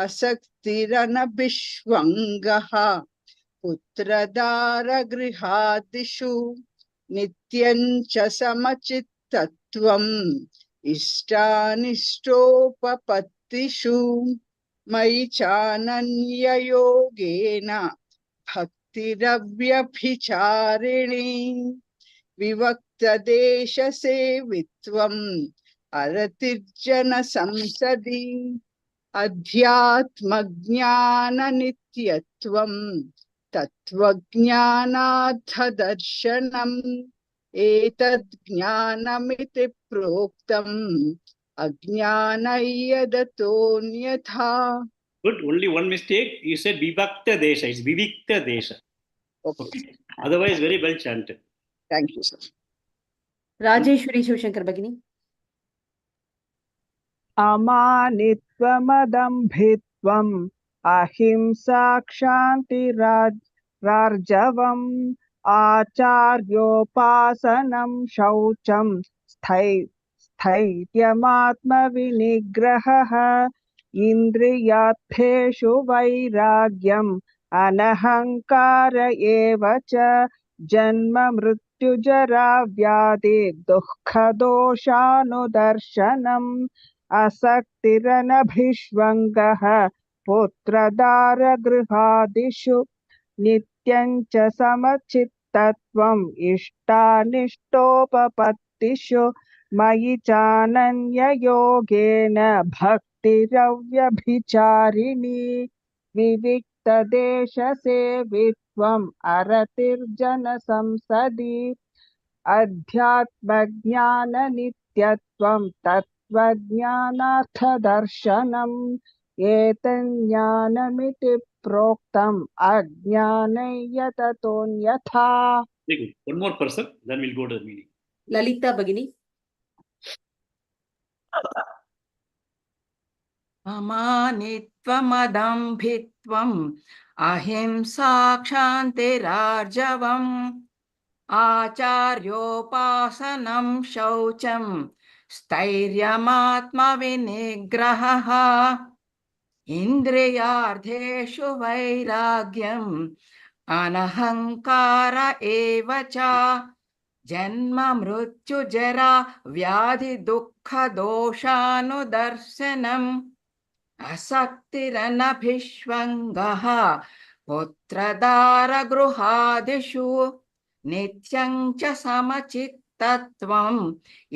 असक्तिरनभिष्वङ्गः पुत्रदारगृहादिषु नित्यं च समचित्तत्वम् इष्टानिष्टोपपत्तिषु मयि चानन्ययोगेन भक्तिरव्यभिचारिणी विवक्तदेशसेवित्वम् अरतिर्जनसंसदि अध्यात्मज्ञाननित्यत्वम् तत्त्वज्ञानार्थदर्शनम् एतज्ज्ञानमिति प्रोक्तम् अज्ञानय्यदतोऽन्यथा. Good. Only one mistake. You said Vivakta Desha. It's Vivikta Desha. Okay. Otherwise, very well chanted. Thank you, sir. Rajeshwari Shivashankar Bhagini. अमानित्वमदम्भित्वम् अहिंसा क्षान्तिरार्जवम् आचार्योपासनं शौचं स्थैर्यमात्मविनिग्रहः इन्द्रियार्थेषु वैराग्यम् अनहङ्कार एव च जन्म मृत्युजरा व्याधि दुःखदोषानुदर्शनम् असक्तिरनभिष्वङ्गः पुत्रदारगृहादिषु नित्यं च समचित्तत्वम् इष्टानिष्टोपपत्तिषु मयि चानन्ययोगेन भक्तिरव्यभिचारिणी विविक्तदेशसेवित्वम् अरतिर्जनसंसदि अध्यात्मज्ञाननित्यत्वं तत्त्वज्ञानार्थदर्शनम् एतज्ज्ञानमिति प्रोक्तम् अज्ञानय्यततोऽन्यथा. Very good. One more person, then we'll go to the meaning. Lalita Bhagini. अमानित्वमदम्भित्वम् अहिंसा क्षान्तिरार्जवम् आचार्योपासनं शौचं स्थैर्यमात्मविनिग्रहः इन्द्रियार्थेषु वैराग्यम् अनहङ्कार एव च जन्म मृत्युजरा व्याधि दुःखदोषानुदर्शनम् असक्तिरनभिष्वङ्गः पुत्रदारगृहादिषु नित्यं च समचित्तत्वम्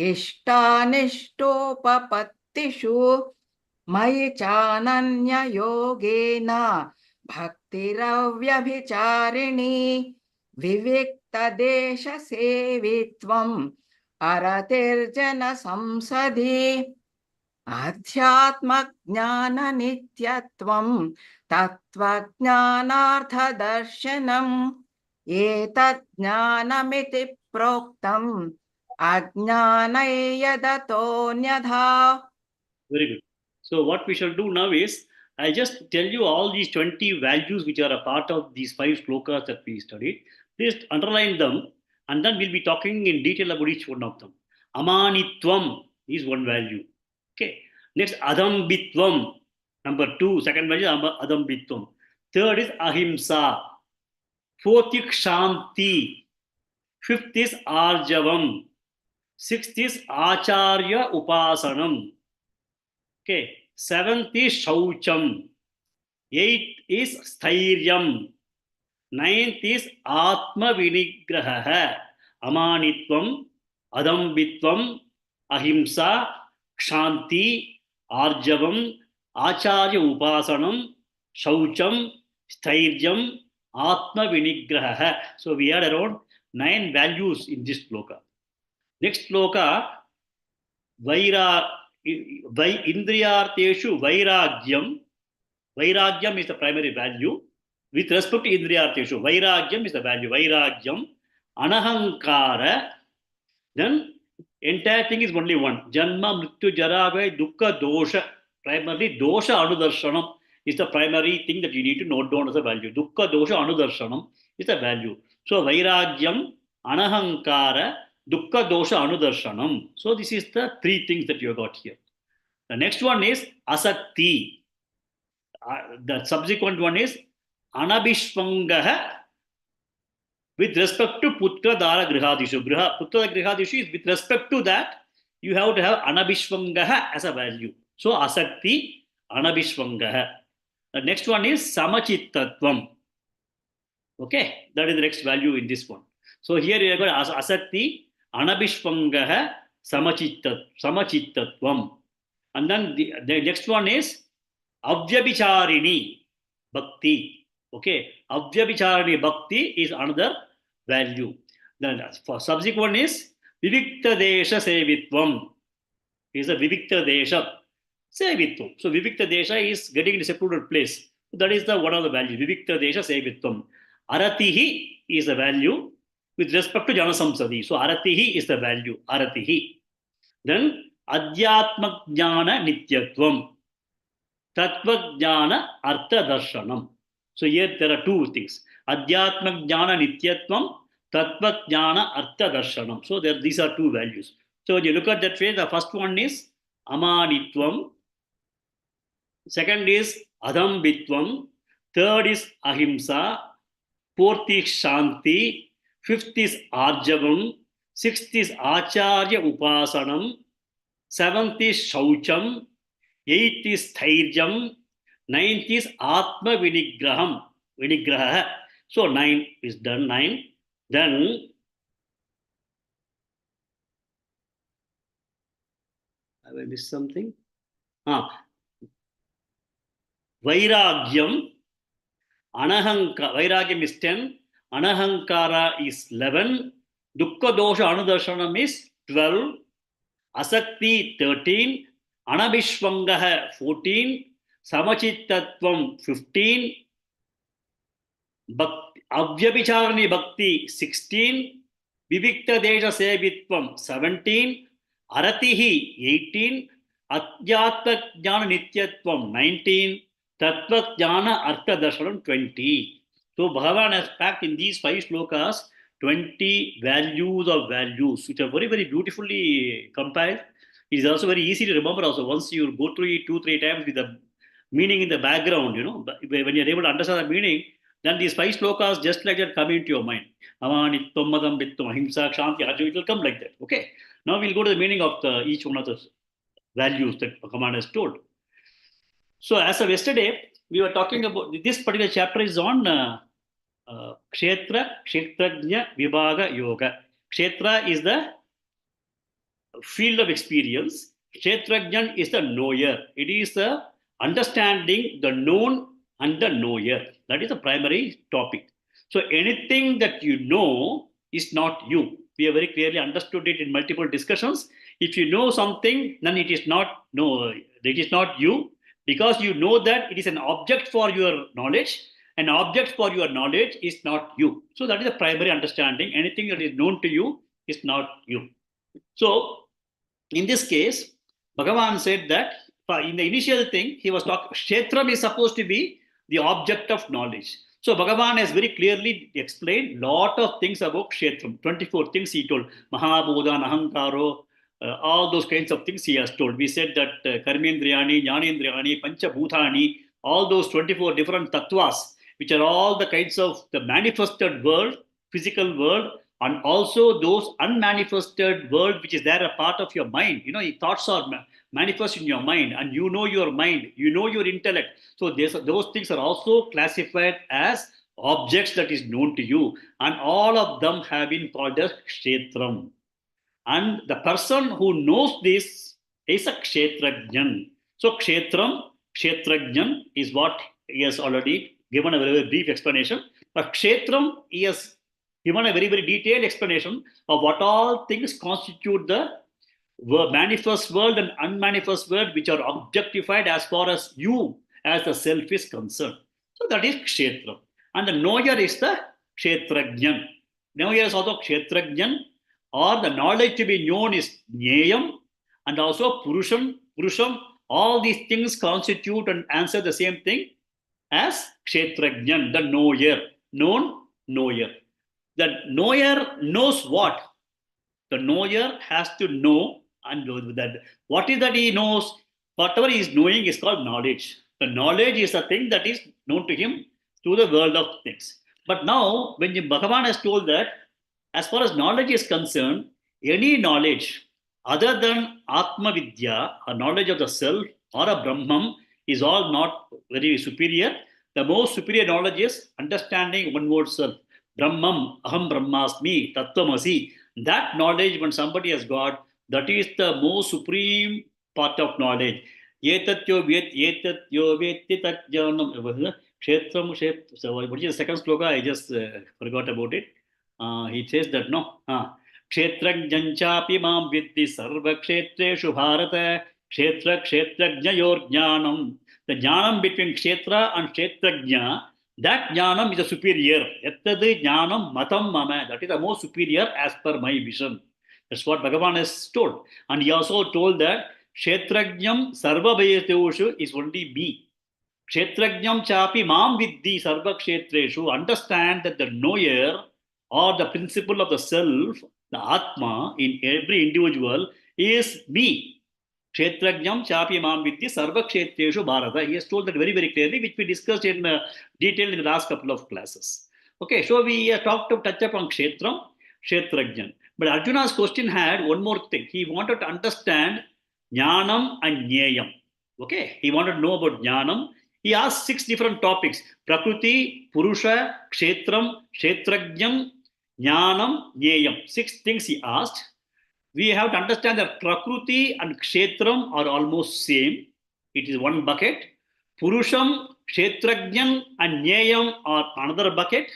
इष्टानिष्टोपपत्तिषु मयि चानन्ययोगेन भक्तिरव्यभिचारिणी विविक्तदेशसेवित्वम् अरतिर्जनसंसदि अध्यात्मज्ञाननित्यत्वम् तत्त्वज्ञानार्थदर्शनम् एतज्ज्ञानमिति प्रोक्तम् अज्ञानय्यदतोऽन्यथा. Very good. So what we shall do now is, I just tell you all these 20 values which are a part of these 5 shlokas that we studied. Please underline them, and then we'll be talking in detail about each one of them. Amanitvam is one value. Okay. Next, adambitvam. Number 2, second value is adambitvam. Third is ahimsa. Fourth is kshanti. Fifth is arjavam. Sixth is acharya upasanam. Okay. Seventh is shaucham. Eighth is sthiryam. Ninth is atma vinigraha. Amanitvam, adambitvam, ahimsa, kshanti, arjavam, acharya upasanam, shaucham, sthiryam, atma vinigraha. So we had around 9 values in this shloka. Next shloka, Indriyarteshu vairagyam. Vairagyam is the primary value. With respect to Indriyarteshu, vairagyam is the value. Vairagyam. Anahankara. Then Entire thing is only one. Janma, Mrityu, Jarava, Dukkha, Dosha. Primarily, Dosha Anudarshanam is the primary thing that you need to note down as a value. Dukkha, Dosha, Anudarshanam is a value. So, Vairagyam, Anahankara, Dukkha, Dosha, Anudarshanam. So, this is the three things that you have got here. The next one is Asakti. The subsequent one is Anabhishvangaha with respect to Putra Dara Grihadishu. Putra Grihadishu is with respect to that, you have to have Anabhishvangaha as a value. So Asakti, Anabhishvangaha. The next one is Samachittatvam. Okay, that is the next value in this one. So here you have got Asakti, Anabhishvangaha, Samachittatvam. And then the next one is Avyabhicharini Bhakti. Okay, Avyabhicharini Bhakti is another value. Then for subsequent is Vivikta Desha Sevitvam. Is a Vivikta Desha Sevitvam. So Vivikta Desha is getting in a secluded place. That is the one of the values. Vivikta Desha Sevitvam. Aratihi is the value with respect to Jana Samsadi. So Aratihi is the value. Aratihi. Then Adhyatma Jnana Nityatvam. Tattva Jnana Artha Darshanam. So here there are two things. Adhyatma Jnana Nityatvam, Tattva Jnana Artha Darshanam. So these are two values. So when you look at that way, the first one is Amanitvam. Second is Adambitvam. Third is Ahimsa. Fourth is Shanti. Fifth is Arjavam. Sixth is Acharya Upasanam. Seventh is Shaucham. Eighth is Thairjam. Ninth is Atma Vinigraha. So 9 is done. 9. Then have I missed something? Vairagyam. Vairagyam is 10. Anahankara is 11. Dukkha Dosha Anudarshanam is 12. Asakti 13. Anabhishvangaha 14. Samachittatvam 15. Avyabhicharani Bhakti 16. Vivikta Desha Sevitvam 17. Aratihi 18. Adhyatma Jnana Nityatvam 19. Tattva Jnana Artha Darshanam 20. So Bhagavan has packed in these 5 shlokas 20 values of values, which are very, very beautifully compiled. It is also very easy to remember also. Once you go through it 2-3 times with the meaning in the background, when you're able to understand the meaning, then these 5 shlokas just like that come into your mind. Amanitvam, Madam, Bittam, Ahimsa, Shanti, Arjuna, it will come like that. Okay. Now we'll go to the meaning of each one of the values that Bhagavan has told. So as of yesterday, we were talking about this particular chapter is on Kshetra, Kshetrajna, Vibhaga, Yoga. Kshetra is the field of experience. Kshetrajna is the knower. It is the understanding the known and the knower. That is the primary topic. So anything that you know is not you. We have very clearly understood it in multiple discussions. If you know something, then it is not you, because you know that it is an object for your knowledge. An object for your knowledge is not you. So that is the primary understanding. Anything that is known to you is not you. So in this case, Bhagavan said that in the initial thing, he was talking, Kshetram is supposed to be the object of knowledge. So Bhagavan has very clearly explained lot of things about Kshetram. 24 things he told. Mahabodha, Ahankaro, all those kinds of things he has told. We said that Karmendriyani, Jnanendriyani, Panchabhutani, all those 24 different tattvas, which are all the kinds of the manifested world, physical world, and also those unmanifested world which is there a part of your mind. Your thoughts are manifest in your mind, and you know your mind, you know your intellect. So those things are also classified as objects that is known to you, and all of them have been called as Kshetram. And the person who knows this is a Kshetrajnan. So Kshetram, Kshetrajnan is what he has already given a very, very brief explanation. But Kshetram, he has given a very, very detailed explanation of what all things constitute the manifest world and unmanifest world, which are objectified as far as you, as the self, is concerned. So that is Kshetram. And the knower is the Kshetrajnan. Knower is also Kshetrajnan. or the knowledge to be known is Jnayam, and also Purusham. All these things constitute and answer the same thing as Kshetrajnan, the knower, knower. The knower knows what? The knower has to know and know that what is that he knows, whatever he is knowing is called knowledge. The knowledge is a thing that is known to him through the world of things. But now, when Bhagavan has told that, as far as knowledge is concerned, any knowledge other than Atma Vidya, a knowledge of the self or a Brahman, is all not very superior. The most superior knowledge is understanding one word self. Brahmam, Aham Brahmasmi, Tattvamasi. That knowledge, when somebody has got, that is the most supreme part of knowledge. Yetatyo vetti tat jnanam. So what is the second sloka? I just forgot about it. He says that no. Kshetrajnanchapi mam vitti sarva kshetreshu bharata. Kshetrajnayor jnanam. The jnanam between kshetra and kshetrajna, that jnanam is a superior. Yattad jnanam matam mama. That is the most superior as per my vision. That's what Bhagavan has told. And he also told that kshetrajnam sarva bhayatoshu is only me. Kshetrajnam chapi mam viddhi sarva kshetreshu. Understand that the knower or the principle of the self, the Atma in every individual is me. Kshetrajnam chapi mam viddhi sarva kshetreshu bharata. He has told that very, very clearly, which we discussed in detail in the last couple of classes. Okay, so we talked to touch upon kshetram, kshetrajnan. But Arjuna's question had one more thing. He wanted to understand jnanam and jnayam. Okay, he wanted to know about jnanam. He asked 6 different topics: Prakriti, Purusha, Kshetram, Kshetrajnam, Jnanam, Jnayam. 6 things he asked. We have to understand that Prakriti and Kshetram are almost same. It is one bucket. Purusham, Kshetrajnam and Jnayam are another bucket.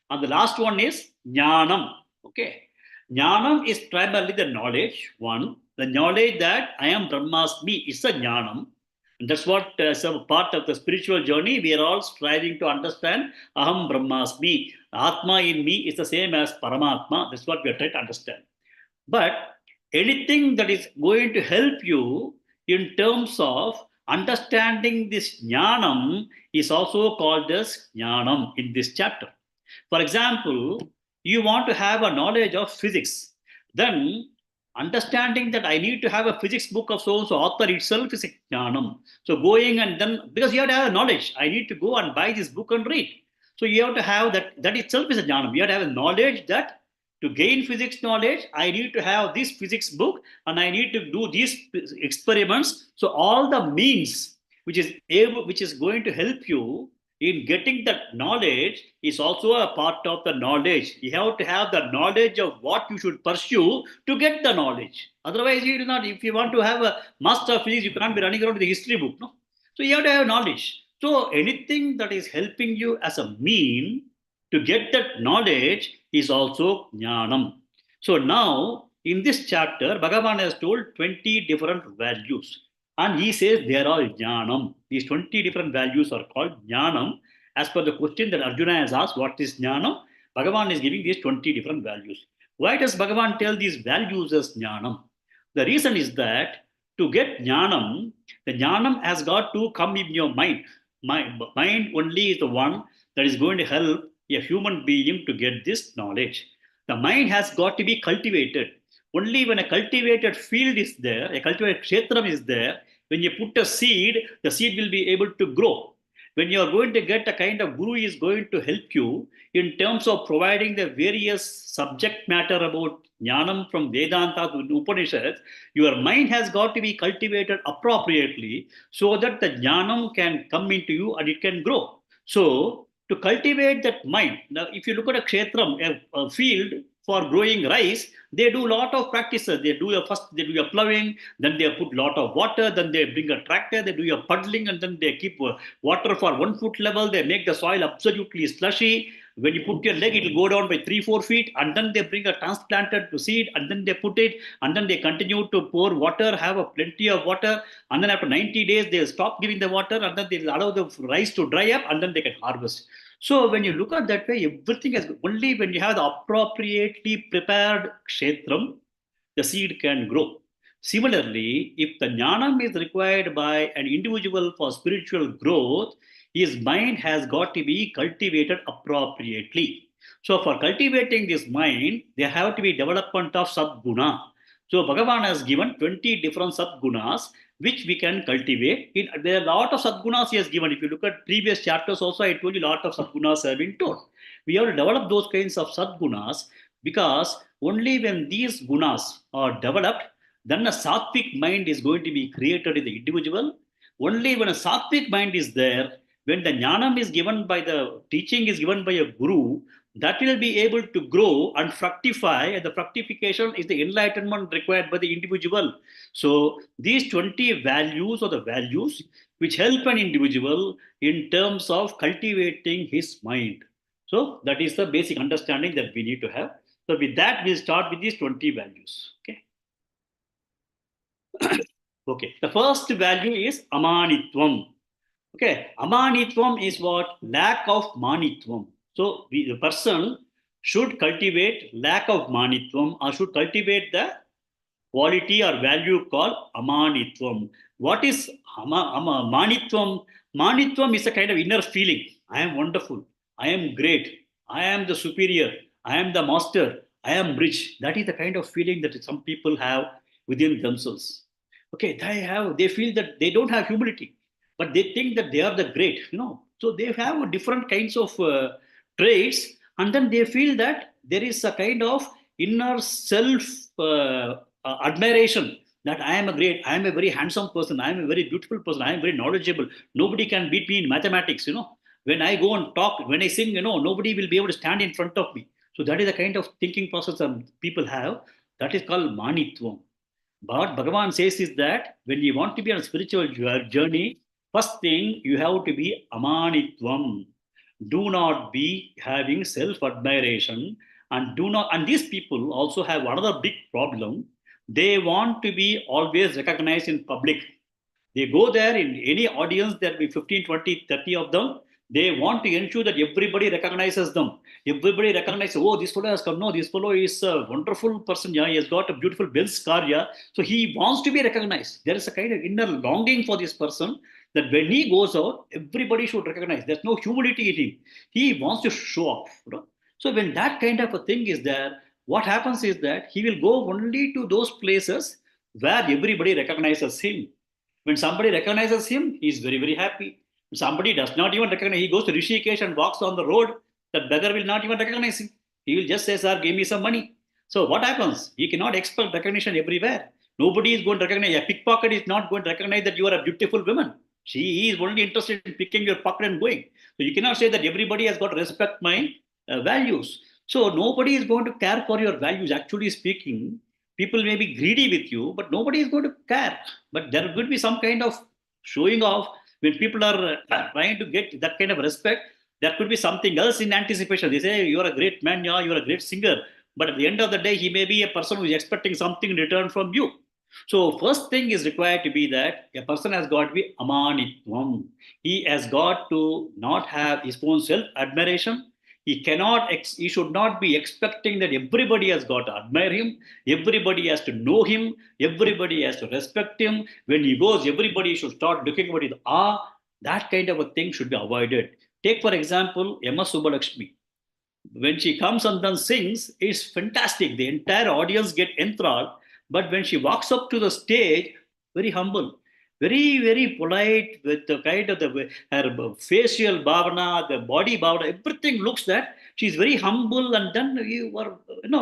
And the last one is Jnanam. Okay. Jnanam is primarily the knowledge, one. The knowledge that I am Brahmasmi is a Jnanam. And that's what, as a part of the spiritual journey, we are all striving to understand Aham Brahmasmi. Atma in me is the same as Paramatma. That's what we are trying to understand. But anything that is going to help you in terms of understanding this jnanam is also called as jnanam in this chapter. For example, you want to have a knowledge of physics. Then understanding that I need to have a physics book of so-and-so author itself is a jnanam. So going and then, because you have to have knowledge, I need to go and buy this book and read. So you have to have that itself is a jnanam. You have to have a knowledge that to gain physics knowledge, I need to have this physics book and I need to do these experiments. So all the means which is going to help you in getting that knowledge is also a part of the knowledge. You have to have the knowledge of what you should pursue to get the knowledge. Otherwise, you will not. If you want to have a master of physics, you cannot be running around with the history book. No? So you have to have knowledge. So anything that is helping you as a mean to get that knowledge is also jnanam. So now, in this chapter, Bhagavan has told 20 different values. And he says they are all jnanam. These 20 different values are called jnanam. As per the question that Arjuna has asked, what is jnanam? Bhagavan is giving these 20 different values. Why does Bhagavan tell these values as jnanam? The reason is that to get jnanam, the jnanam has got to come in your mind. Mind only is the one that is going to help a human being to get this knowledge. The mind has got to be cultivated. Only when a cultivated field is there, a cultivated kshetram is there, when you put a seed, the seed will be able to grow. When you are going to get a kind of guru is going to help you in terms of providing the various subject matter about jnanam from Vedanta to Upanishads, your mind has got to be cultivated appropriately so that the jnanam can come into you and it can grow. So, to cultivate that mind, now if you look at a kshetram, a field for growing rice, they do a lot of practices. They do a plowing, then they put a lot of water, then they bring a tractor, they do a puddling, and then they keep water for 1 foot level. They make the soil absolutely slushy. When you put your leg, it will go down by 3-4 feet, and then they bring a transplanted seed, and then they put it, and then they continue to pour water, have a plenty of water, and then after 90 days, they'll stop giving the water, and then they'll allow the rice to dry up, and then they can harvest. So when you look at that way, everything is only when you have the appropriately prepared kshetram, the seed can grow. Similarly, if the jnanam is required by an individual for spiritual growth, his mind has got to be cultivated appropriately. So for cultivating this mind, there have to be development of sadguna. So Bhagavan has given 20 different sadgunas which we can cultivate. There are a lot of sadgunas he has given. If you look at previous chapters also, I told you a lot of sadgunas have been told. We have to develop those kinds of sadgunas, because only when these gunas are developed, then a sattvic mind is going to be created in the individual. Only when a sattvic mind is there, when the jnanam is given by the teaching is given by a guru, that will be able to grow and fructify, and the fructification is the enlightenment required by the individual. So these 20 values are the values which help an individual in terms of cultivating his mind. So that is the basic understanding that we need to have. So with that, we'll start with these 20 values. Okay. Okay. The first value is amanitvam. Okay. Amanitvam is what? Lack of manitvam. So the person should cultivate lack of manitvam, or should cultivate the quality or value called amanitvam. What is manitvam? Manitvam is a kind of inner feeling. I am wonderful. I am great. I am the superior. I am the master. I am rich. That is the kind of feeling that some people have within themselves. Okay, they feel that they don't have humility, but they think that they are the great. So they have different kinds of traits, and then they feel that there is a kind of inner self admiration, that I am I am a very handsome person, I am a very beautiful person, I am very knowledgeable. Nobody can beat me in mathematics. When I go and talk, when I sing, nobody will be able to stand in front of me. So that is the kind of thinking process that people have. That is called manitvam. But Bhagavan says is that when you want to be on a spiritual journey, first thing you have to be amanitvam. Do not be having self-admiration, and these people also have another big problem. They want to be always recognized in public. They go there in any audience, there will be 15, 20, 30 of them. They want to ensure that everybody recognizes them. Everybody recognizes, oh, this fellow has come. No, this fellow is a wonderful person. Yeah, he has got a beautiful Benz car. Yeah. So he wants to be recognized. There is a kind of inner longing for this person, that when he goes out, everybody should recognize. There's no humility in him. He wants to show off. So when that kind of a thing is there, what happens is that he will go only to those places where everybody recognizes him. When somebody recognizes him, he is very, very happy. If somebody does not even recognize, he goes to Rishikesh and walks on the road, that beggar will not even recognize him. He will just say, sir, give me some money. So what happens? He cannot expect recognition everywhere. Nobody is going to recognize. A pickpocket is not going to recognize that you are a beautiful woman. He is only interested in picking your pocket and going. So you cannot say that everybody has got to respect my values. So nobody is going to care for your values. Actually speaking, people may be greedy with you, but nobody is going to care. But there will be some kind of showing off. When people are trying to get that kind of respect, there could be something else in anticipation. They say, you are a great man, yeah, you are a great singer. But at the end of the day, he may be a person who is expecting something in return from you. So first thing is required to be that a person has got to be amanitvam. He has got to not have his own self-admiration. He should not be expecting that everybody has got to admire him. Everybody has to know him. Everybody has to respect him. When he goes, everybody should start looking at it. That kind of a thing should be avoided. Take, for example, MS Subbalakshmi. When she comes and then sings, it's fantastic. The entire audience get enthralled. But when she walks up to the stage, very humble, very, very polite, with the kind of her facial bhavana, the body bhavana, everything looks that she's very humble, and then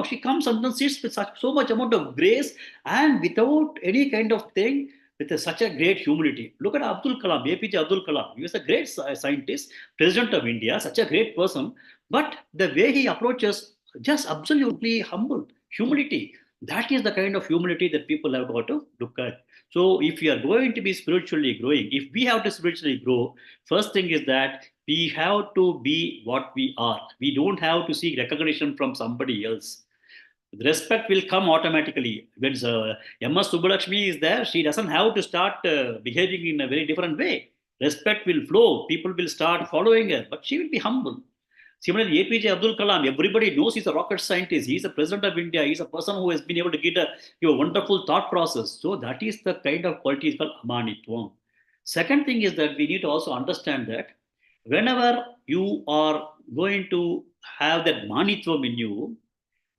she comes and then sits with so much amount of grace and without any kind of thing, with such a great humility. Look at Abdul Kalam, APJ Abdul Kalam. He was a great scientist, president of India, such a great person, but the way he approaches, just absolutely humble, humility. That is the kind of humility that people have got to look at. So if we are going to be spiritually growing, if we have to spiritually grow, first thing is that we have to be what we are. We don't have to seek recognition from somebody else. Respect will come automatically. When M.S. Subbulakshmi is there, she doesn't have to start behaving in a very different way. Respect will flow. People will start following her, but she will be humble. Similarly, APJ Abdul Kalam, everybody knows he's a rocket scientist. He's the president of India. He's a person who has been able to give a wonderful thought process. So that is the kind of quality is called amanitvam. Second thing is that we need to also understand that whenever you are going to have that manitvam in you,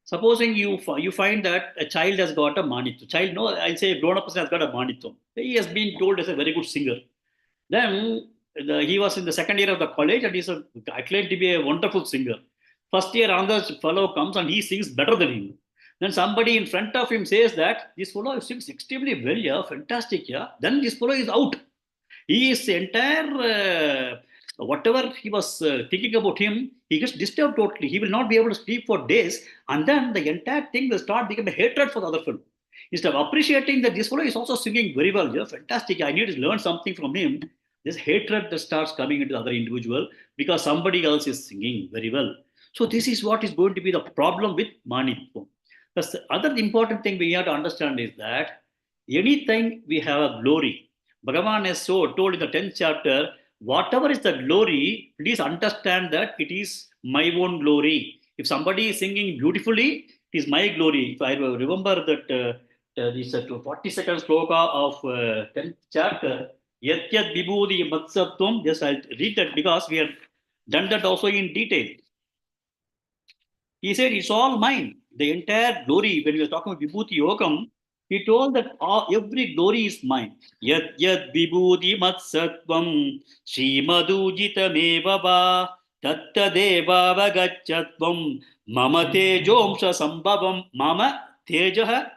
supposing you find that a child has got a manitvam. Child, no, I'll say a grown-up person has got a manitvam. He has been told as a very good singer. Then he was in the second year of the college and he's acclaimed to be a wonderful singer. First year, another fellow comes and he sings better than him. Then somebody in front of him says that this fellow sings extremely well, yeah, fantastic, yeah. Then this fellow is out. He is entire, whatever he was thinking about him, he gets disturbed totally. He will not be able to sleep for days. And then the entire thing will start becoming a hatred for the other fellow. Instead of appreciating that this fellow is also singing very well, yeah, fantastic, I need to learn something from him, this hatred that starts coming into the other individual because somebody else is singing very well. So this is what is going to be the problem with manitvam. The other important thing we have to understand is that anything we have a glory. Bhagavan has so told in the 10th chapter, whatever is the glory, please understand that it is my own glory. If somebody is singing beautifully, it is my glory. If I remember that this 42nd sloka of 10th chapter, Yat Yat Vibhudi Matsatvam, just I'll read that because we have done that also in detail. He said, it's all mine. The entire glory, when we were talking about Vibhuti Yogam, he told that every glory is mine. Yat Yat Vibhuti Matsatvam, Srimadujita va Tatta Deva Vagachatvam, Mama Tejomsha Sambhavam, Mama Tejaha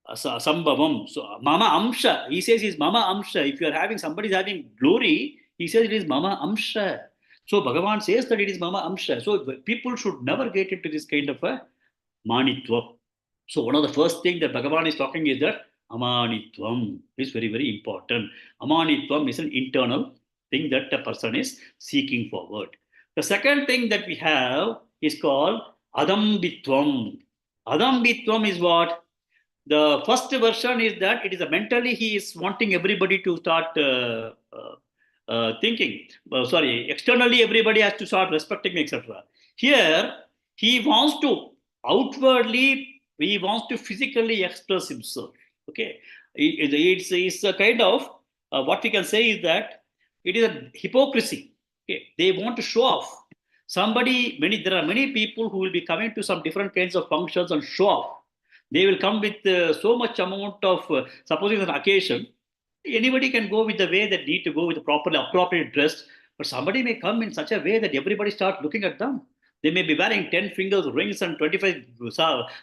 Sambhavam. So Mama Amsha, he says is Mama Amsha. If you are having somebody is having glory, he says it is Mama Amsha. So Bhagavan says that it is Mama Amsha. So people should never get into this kind of a manitva. So one of the first things that Bhagavan is talking is that amanitvam is very, very important. Amanitvam is an internal thing that a person is seeking forward. The second thing that we have is called adambitvam. Adambitvam is what? The first version is that it is a mentally he is wanting everybody to start thinking. Externally everybody has to start respecting me, etc. Here he wants to outwardly, he wants to physically express himself. Okay, it's a kind of what we can say is that it is a hypocrisy. Okay, they want to show off. There are many people who will be coming to some different kinds of functions and show off. They will come with so much amount of, supposing an occasion, anybody can go with the way they need to go with the appropriate dress, but somebody may come in such a way that everybody starts looking at them. They may be wearing 10 fingers rings and 25,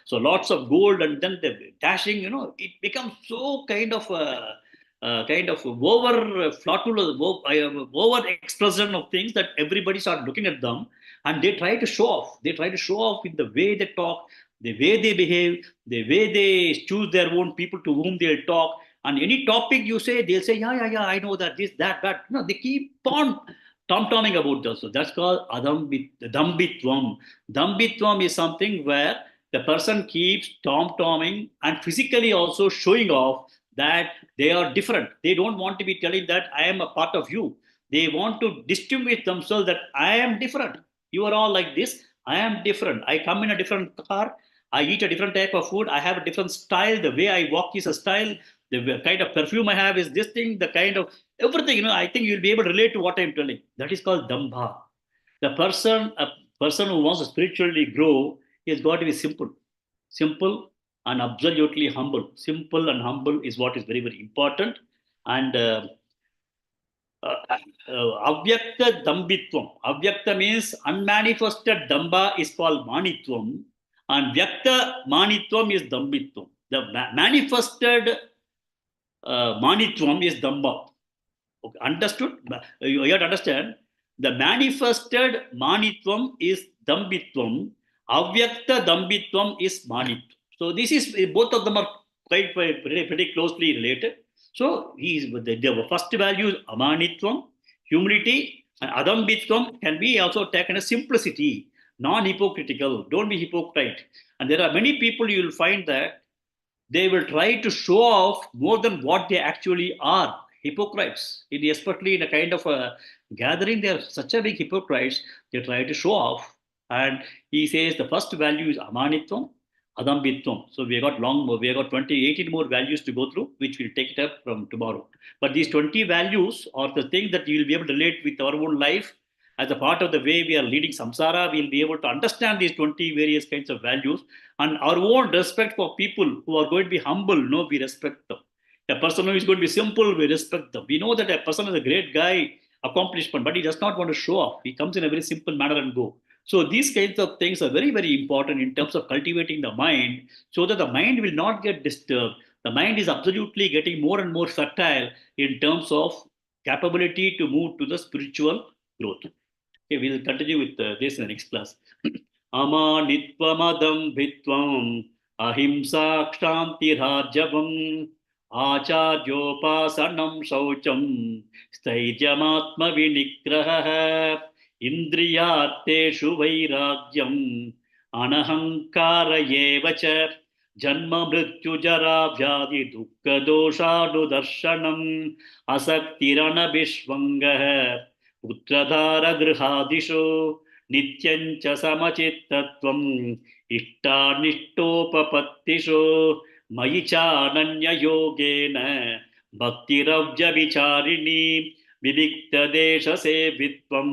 so lots of gold, and then they're dashing, it becomes so kind of over flatulence, over expression of things that everybody starts looking at them and they try to show off. They try to show off in the way they talk, the way they behave, the way they choose their own people to whom they'll talk. And any topic you say, they'll say, yeah, I know that, this, that. They keep on tom-tomming about this. So that's called dambitvam. Dambitvam is something where the person keeps tom-tomming and physically also showing off that they are different. They don't want to be telling that I am a part of you. They want to distinguish themselves that I am different. You are all like this. I am different. I come in a different car. I eat a different type of food. I have a different style. The way I walk is a style. The kind of perfume I have is this thing. The kind of everything, I think you'll be able to relate to what I'm telling. That is called dambha. A person who wants to spiritually grow, he has got to be simple. Simple and absolutely humble. Simple and humble is what is very, very important. And avyakta dambitvam. Avyakta means unmanifested damba is called manitvam. And vyakta manitvam is dambitvam. The manifested manitvam is damba. Okay, understood? You have to understand. The manifested manitvam is dambitvam. Avyakta dambitvam is manitvam. So this is, both of them are pretty closely related. So the first value is amanitvam, humility, and adambitvam can be also taken as simplicity, non-hypocritical. Don't be hypocrite. And there are many people you will find that they will try to show off more than what they actually are. Hypocrites, especially in a kind of a gathering, they are such a big hypocrites. They try to show off, and he says the first value is amanitvam, adambitvam. So we have got 18 more values to go through, which we'll take it up from tomorrow. But these 20 values are the things that you will be able to relate with our own life. As a part of the way we are leading samsara, we'll be able to understand these 20 various kinds of values, and our own respect for people who are going to be humble. No, we respect them. A person who is going to be simple, we respect them. We know that a person is a great guy, accomplishment, but he does not want to show off. He comes in a very simple manner and go. So these kinds of things are very, very important in terms of cultivating the mind, so that the mind will not get disturbed. The mind is absolutely getting more and more fertile in terms of capability to move to the spiritual growth. Okay, we will continue with this in the next class. Amanitvamadam vitvam ahimsa kshantirajabam acharyopasanam shaucham staijamatma vinigraha indriyarteshu vairagyam anahankara yevacha janma mrityu jara vyadi dukkha doshanu darshanam asaktirana vishvangah Uttradhara grihadisho nityancha samachittatvam ishtanishtopapatisho mayicha nanya yogena bhaktiravja vicharini vivikta desha sevitvam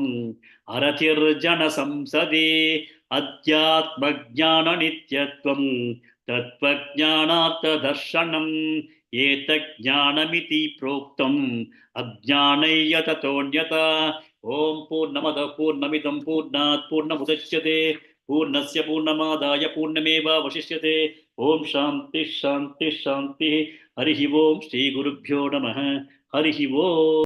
arathirjana samsade adhyatma jnana nityatvam tatvajnanata darshanam etajnanamiti proktam ajnanaya tatonyata Om Purnamada Purnamidam Purnat Purnamudachyate Purnasya Purnamadaya Purnameva Vashishyate Om Shanti Shanti Shanti Harihi Om Shri Gurubhyo Namaha Harihi Om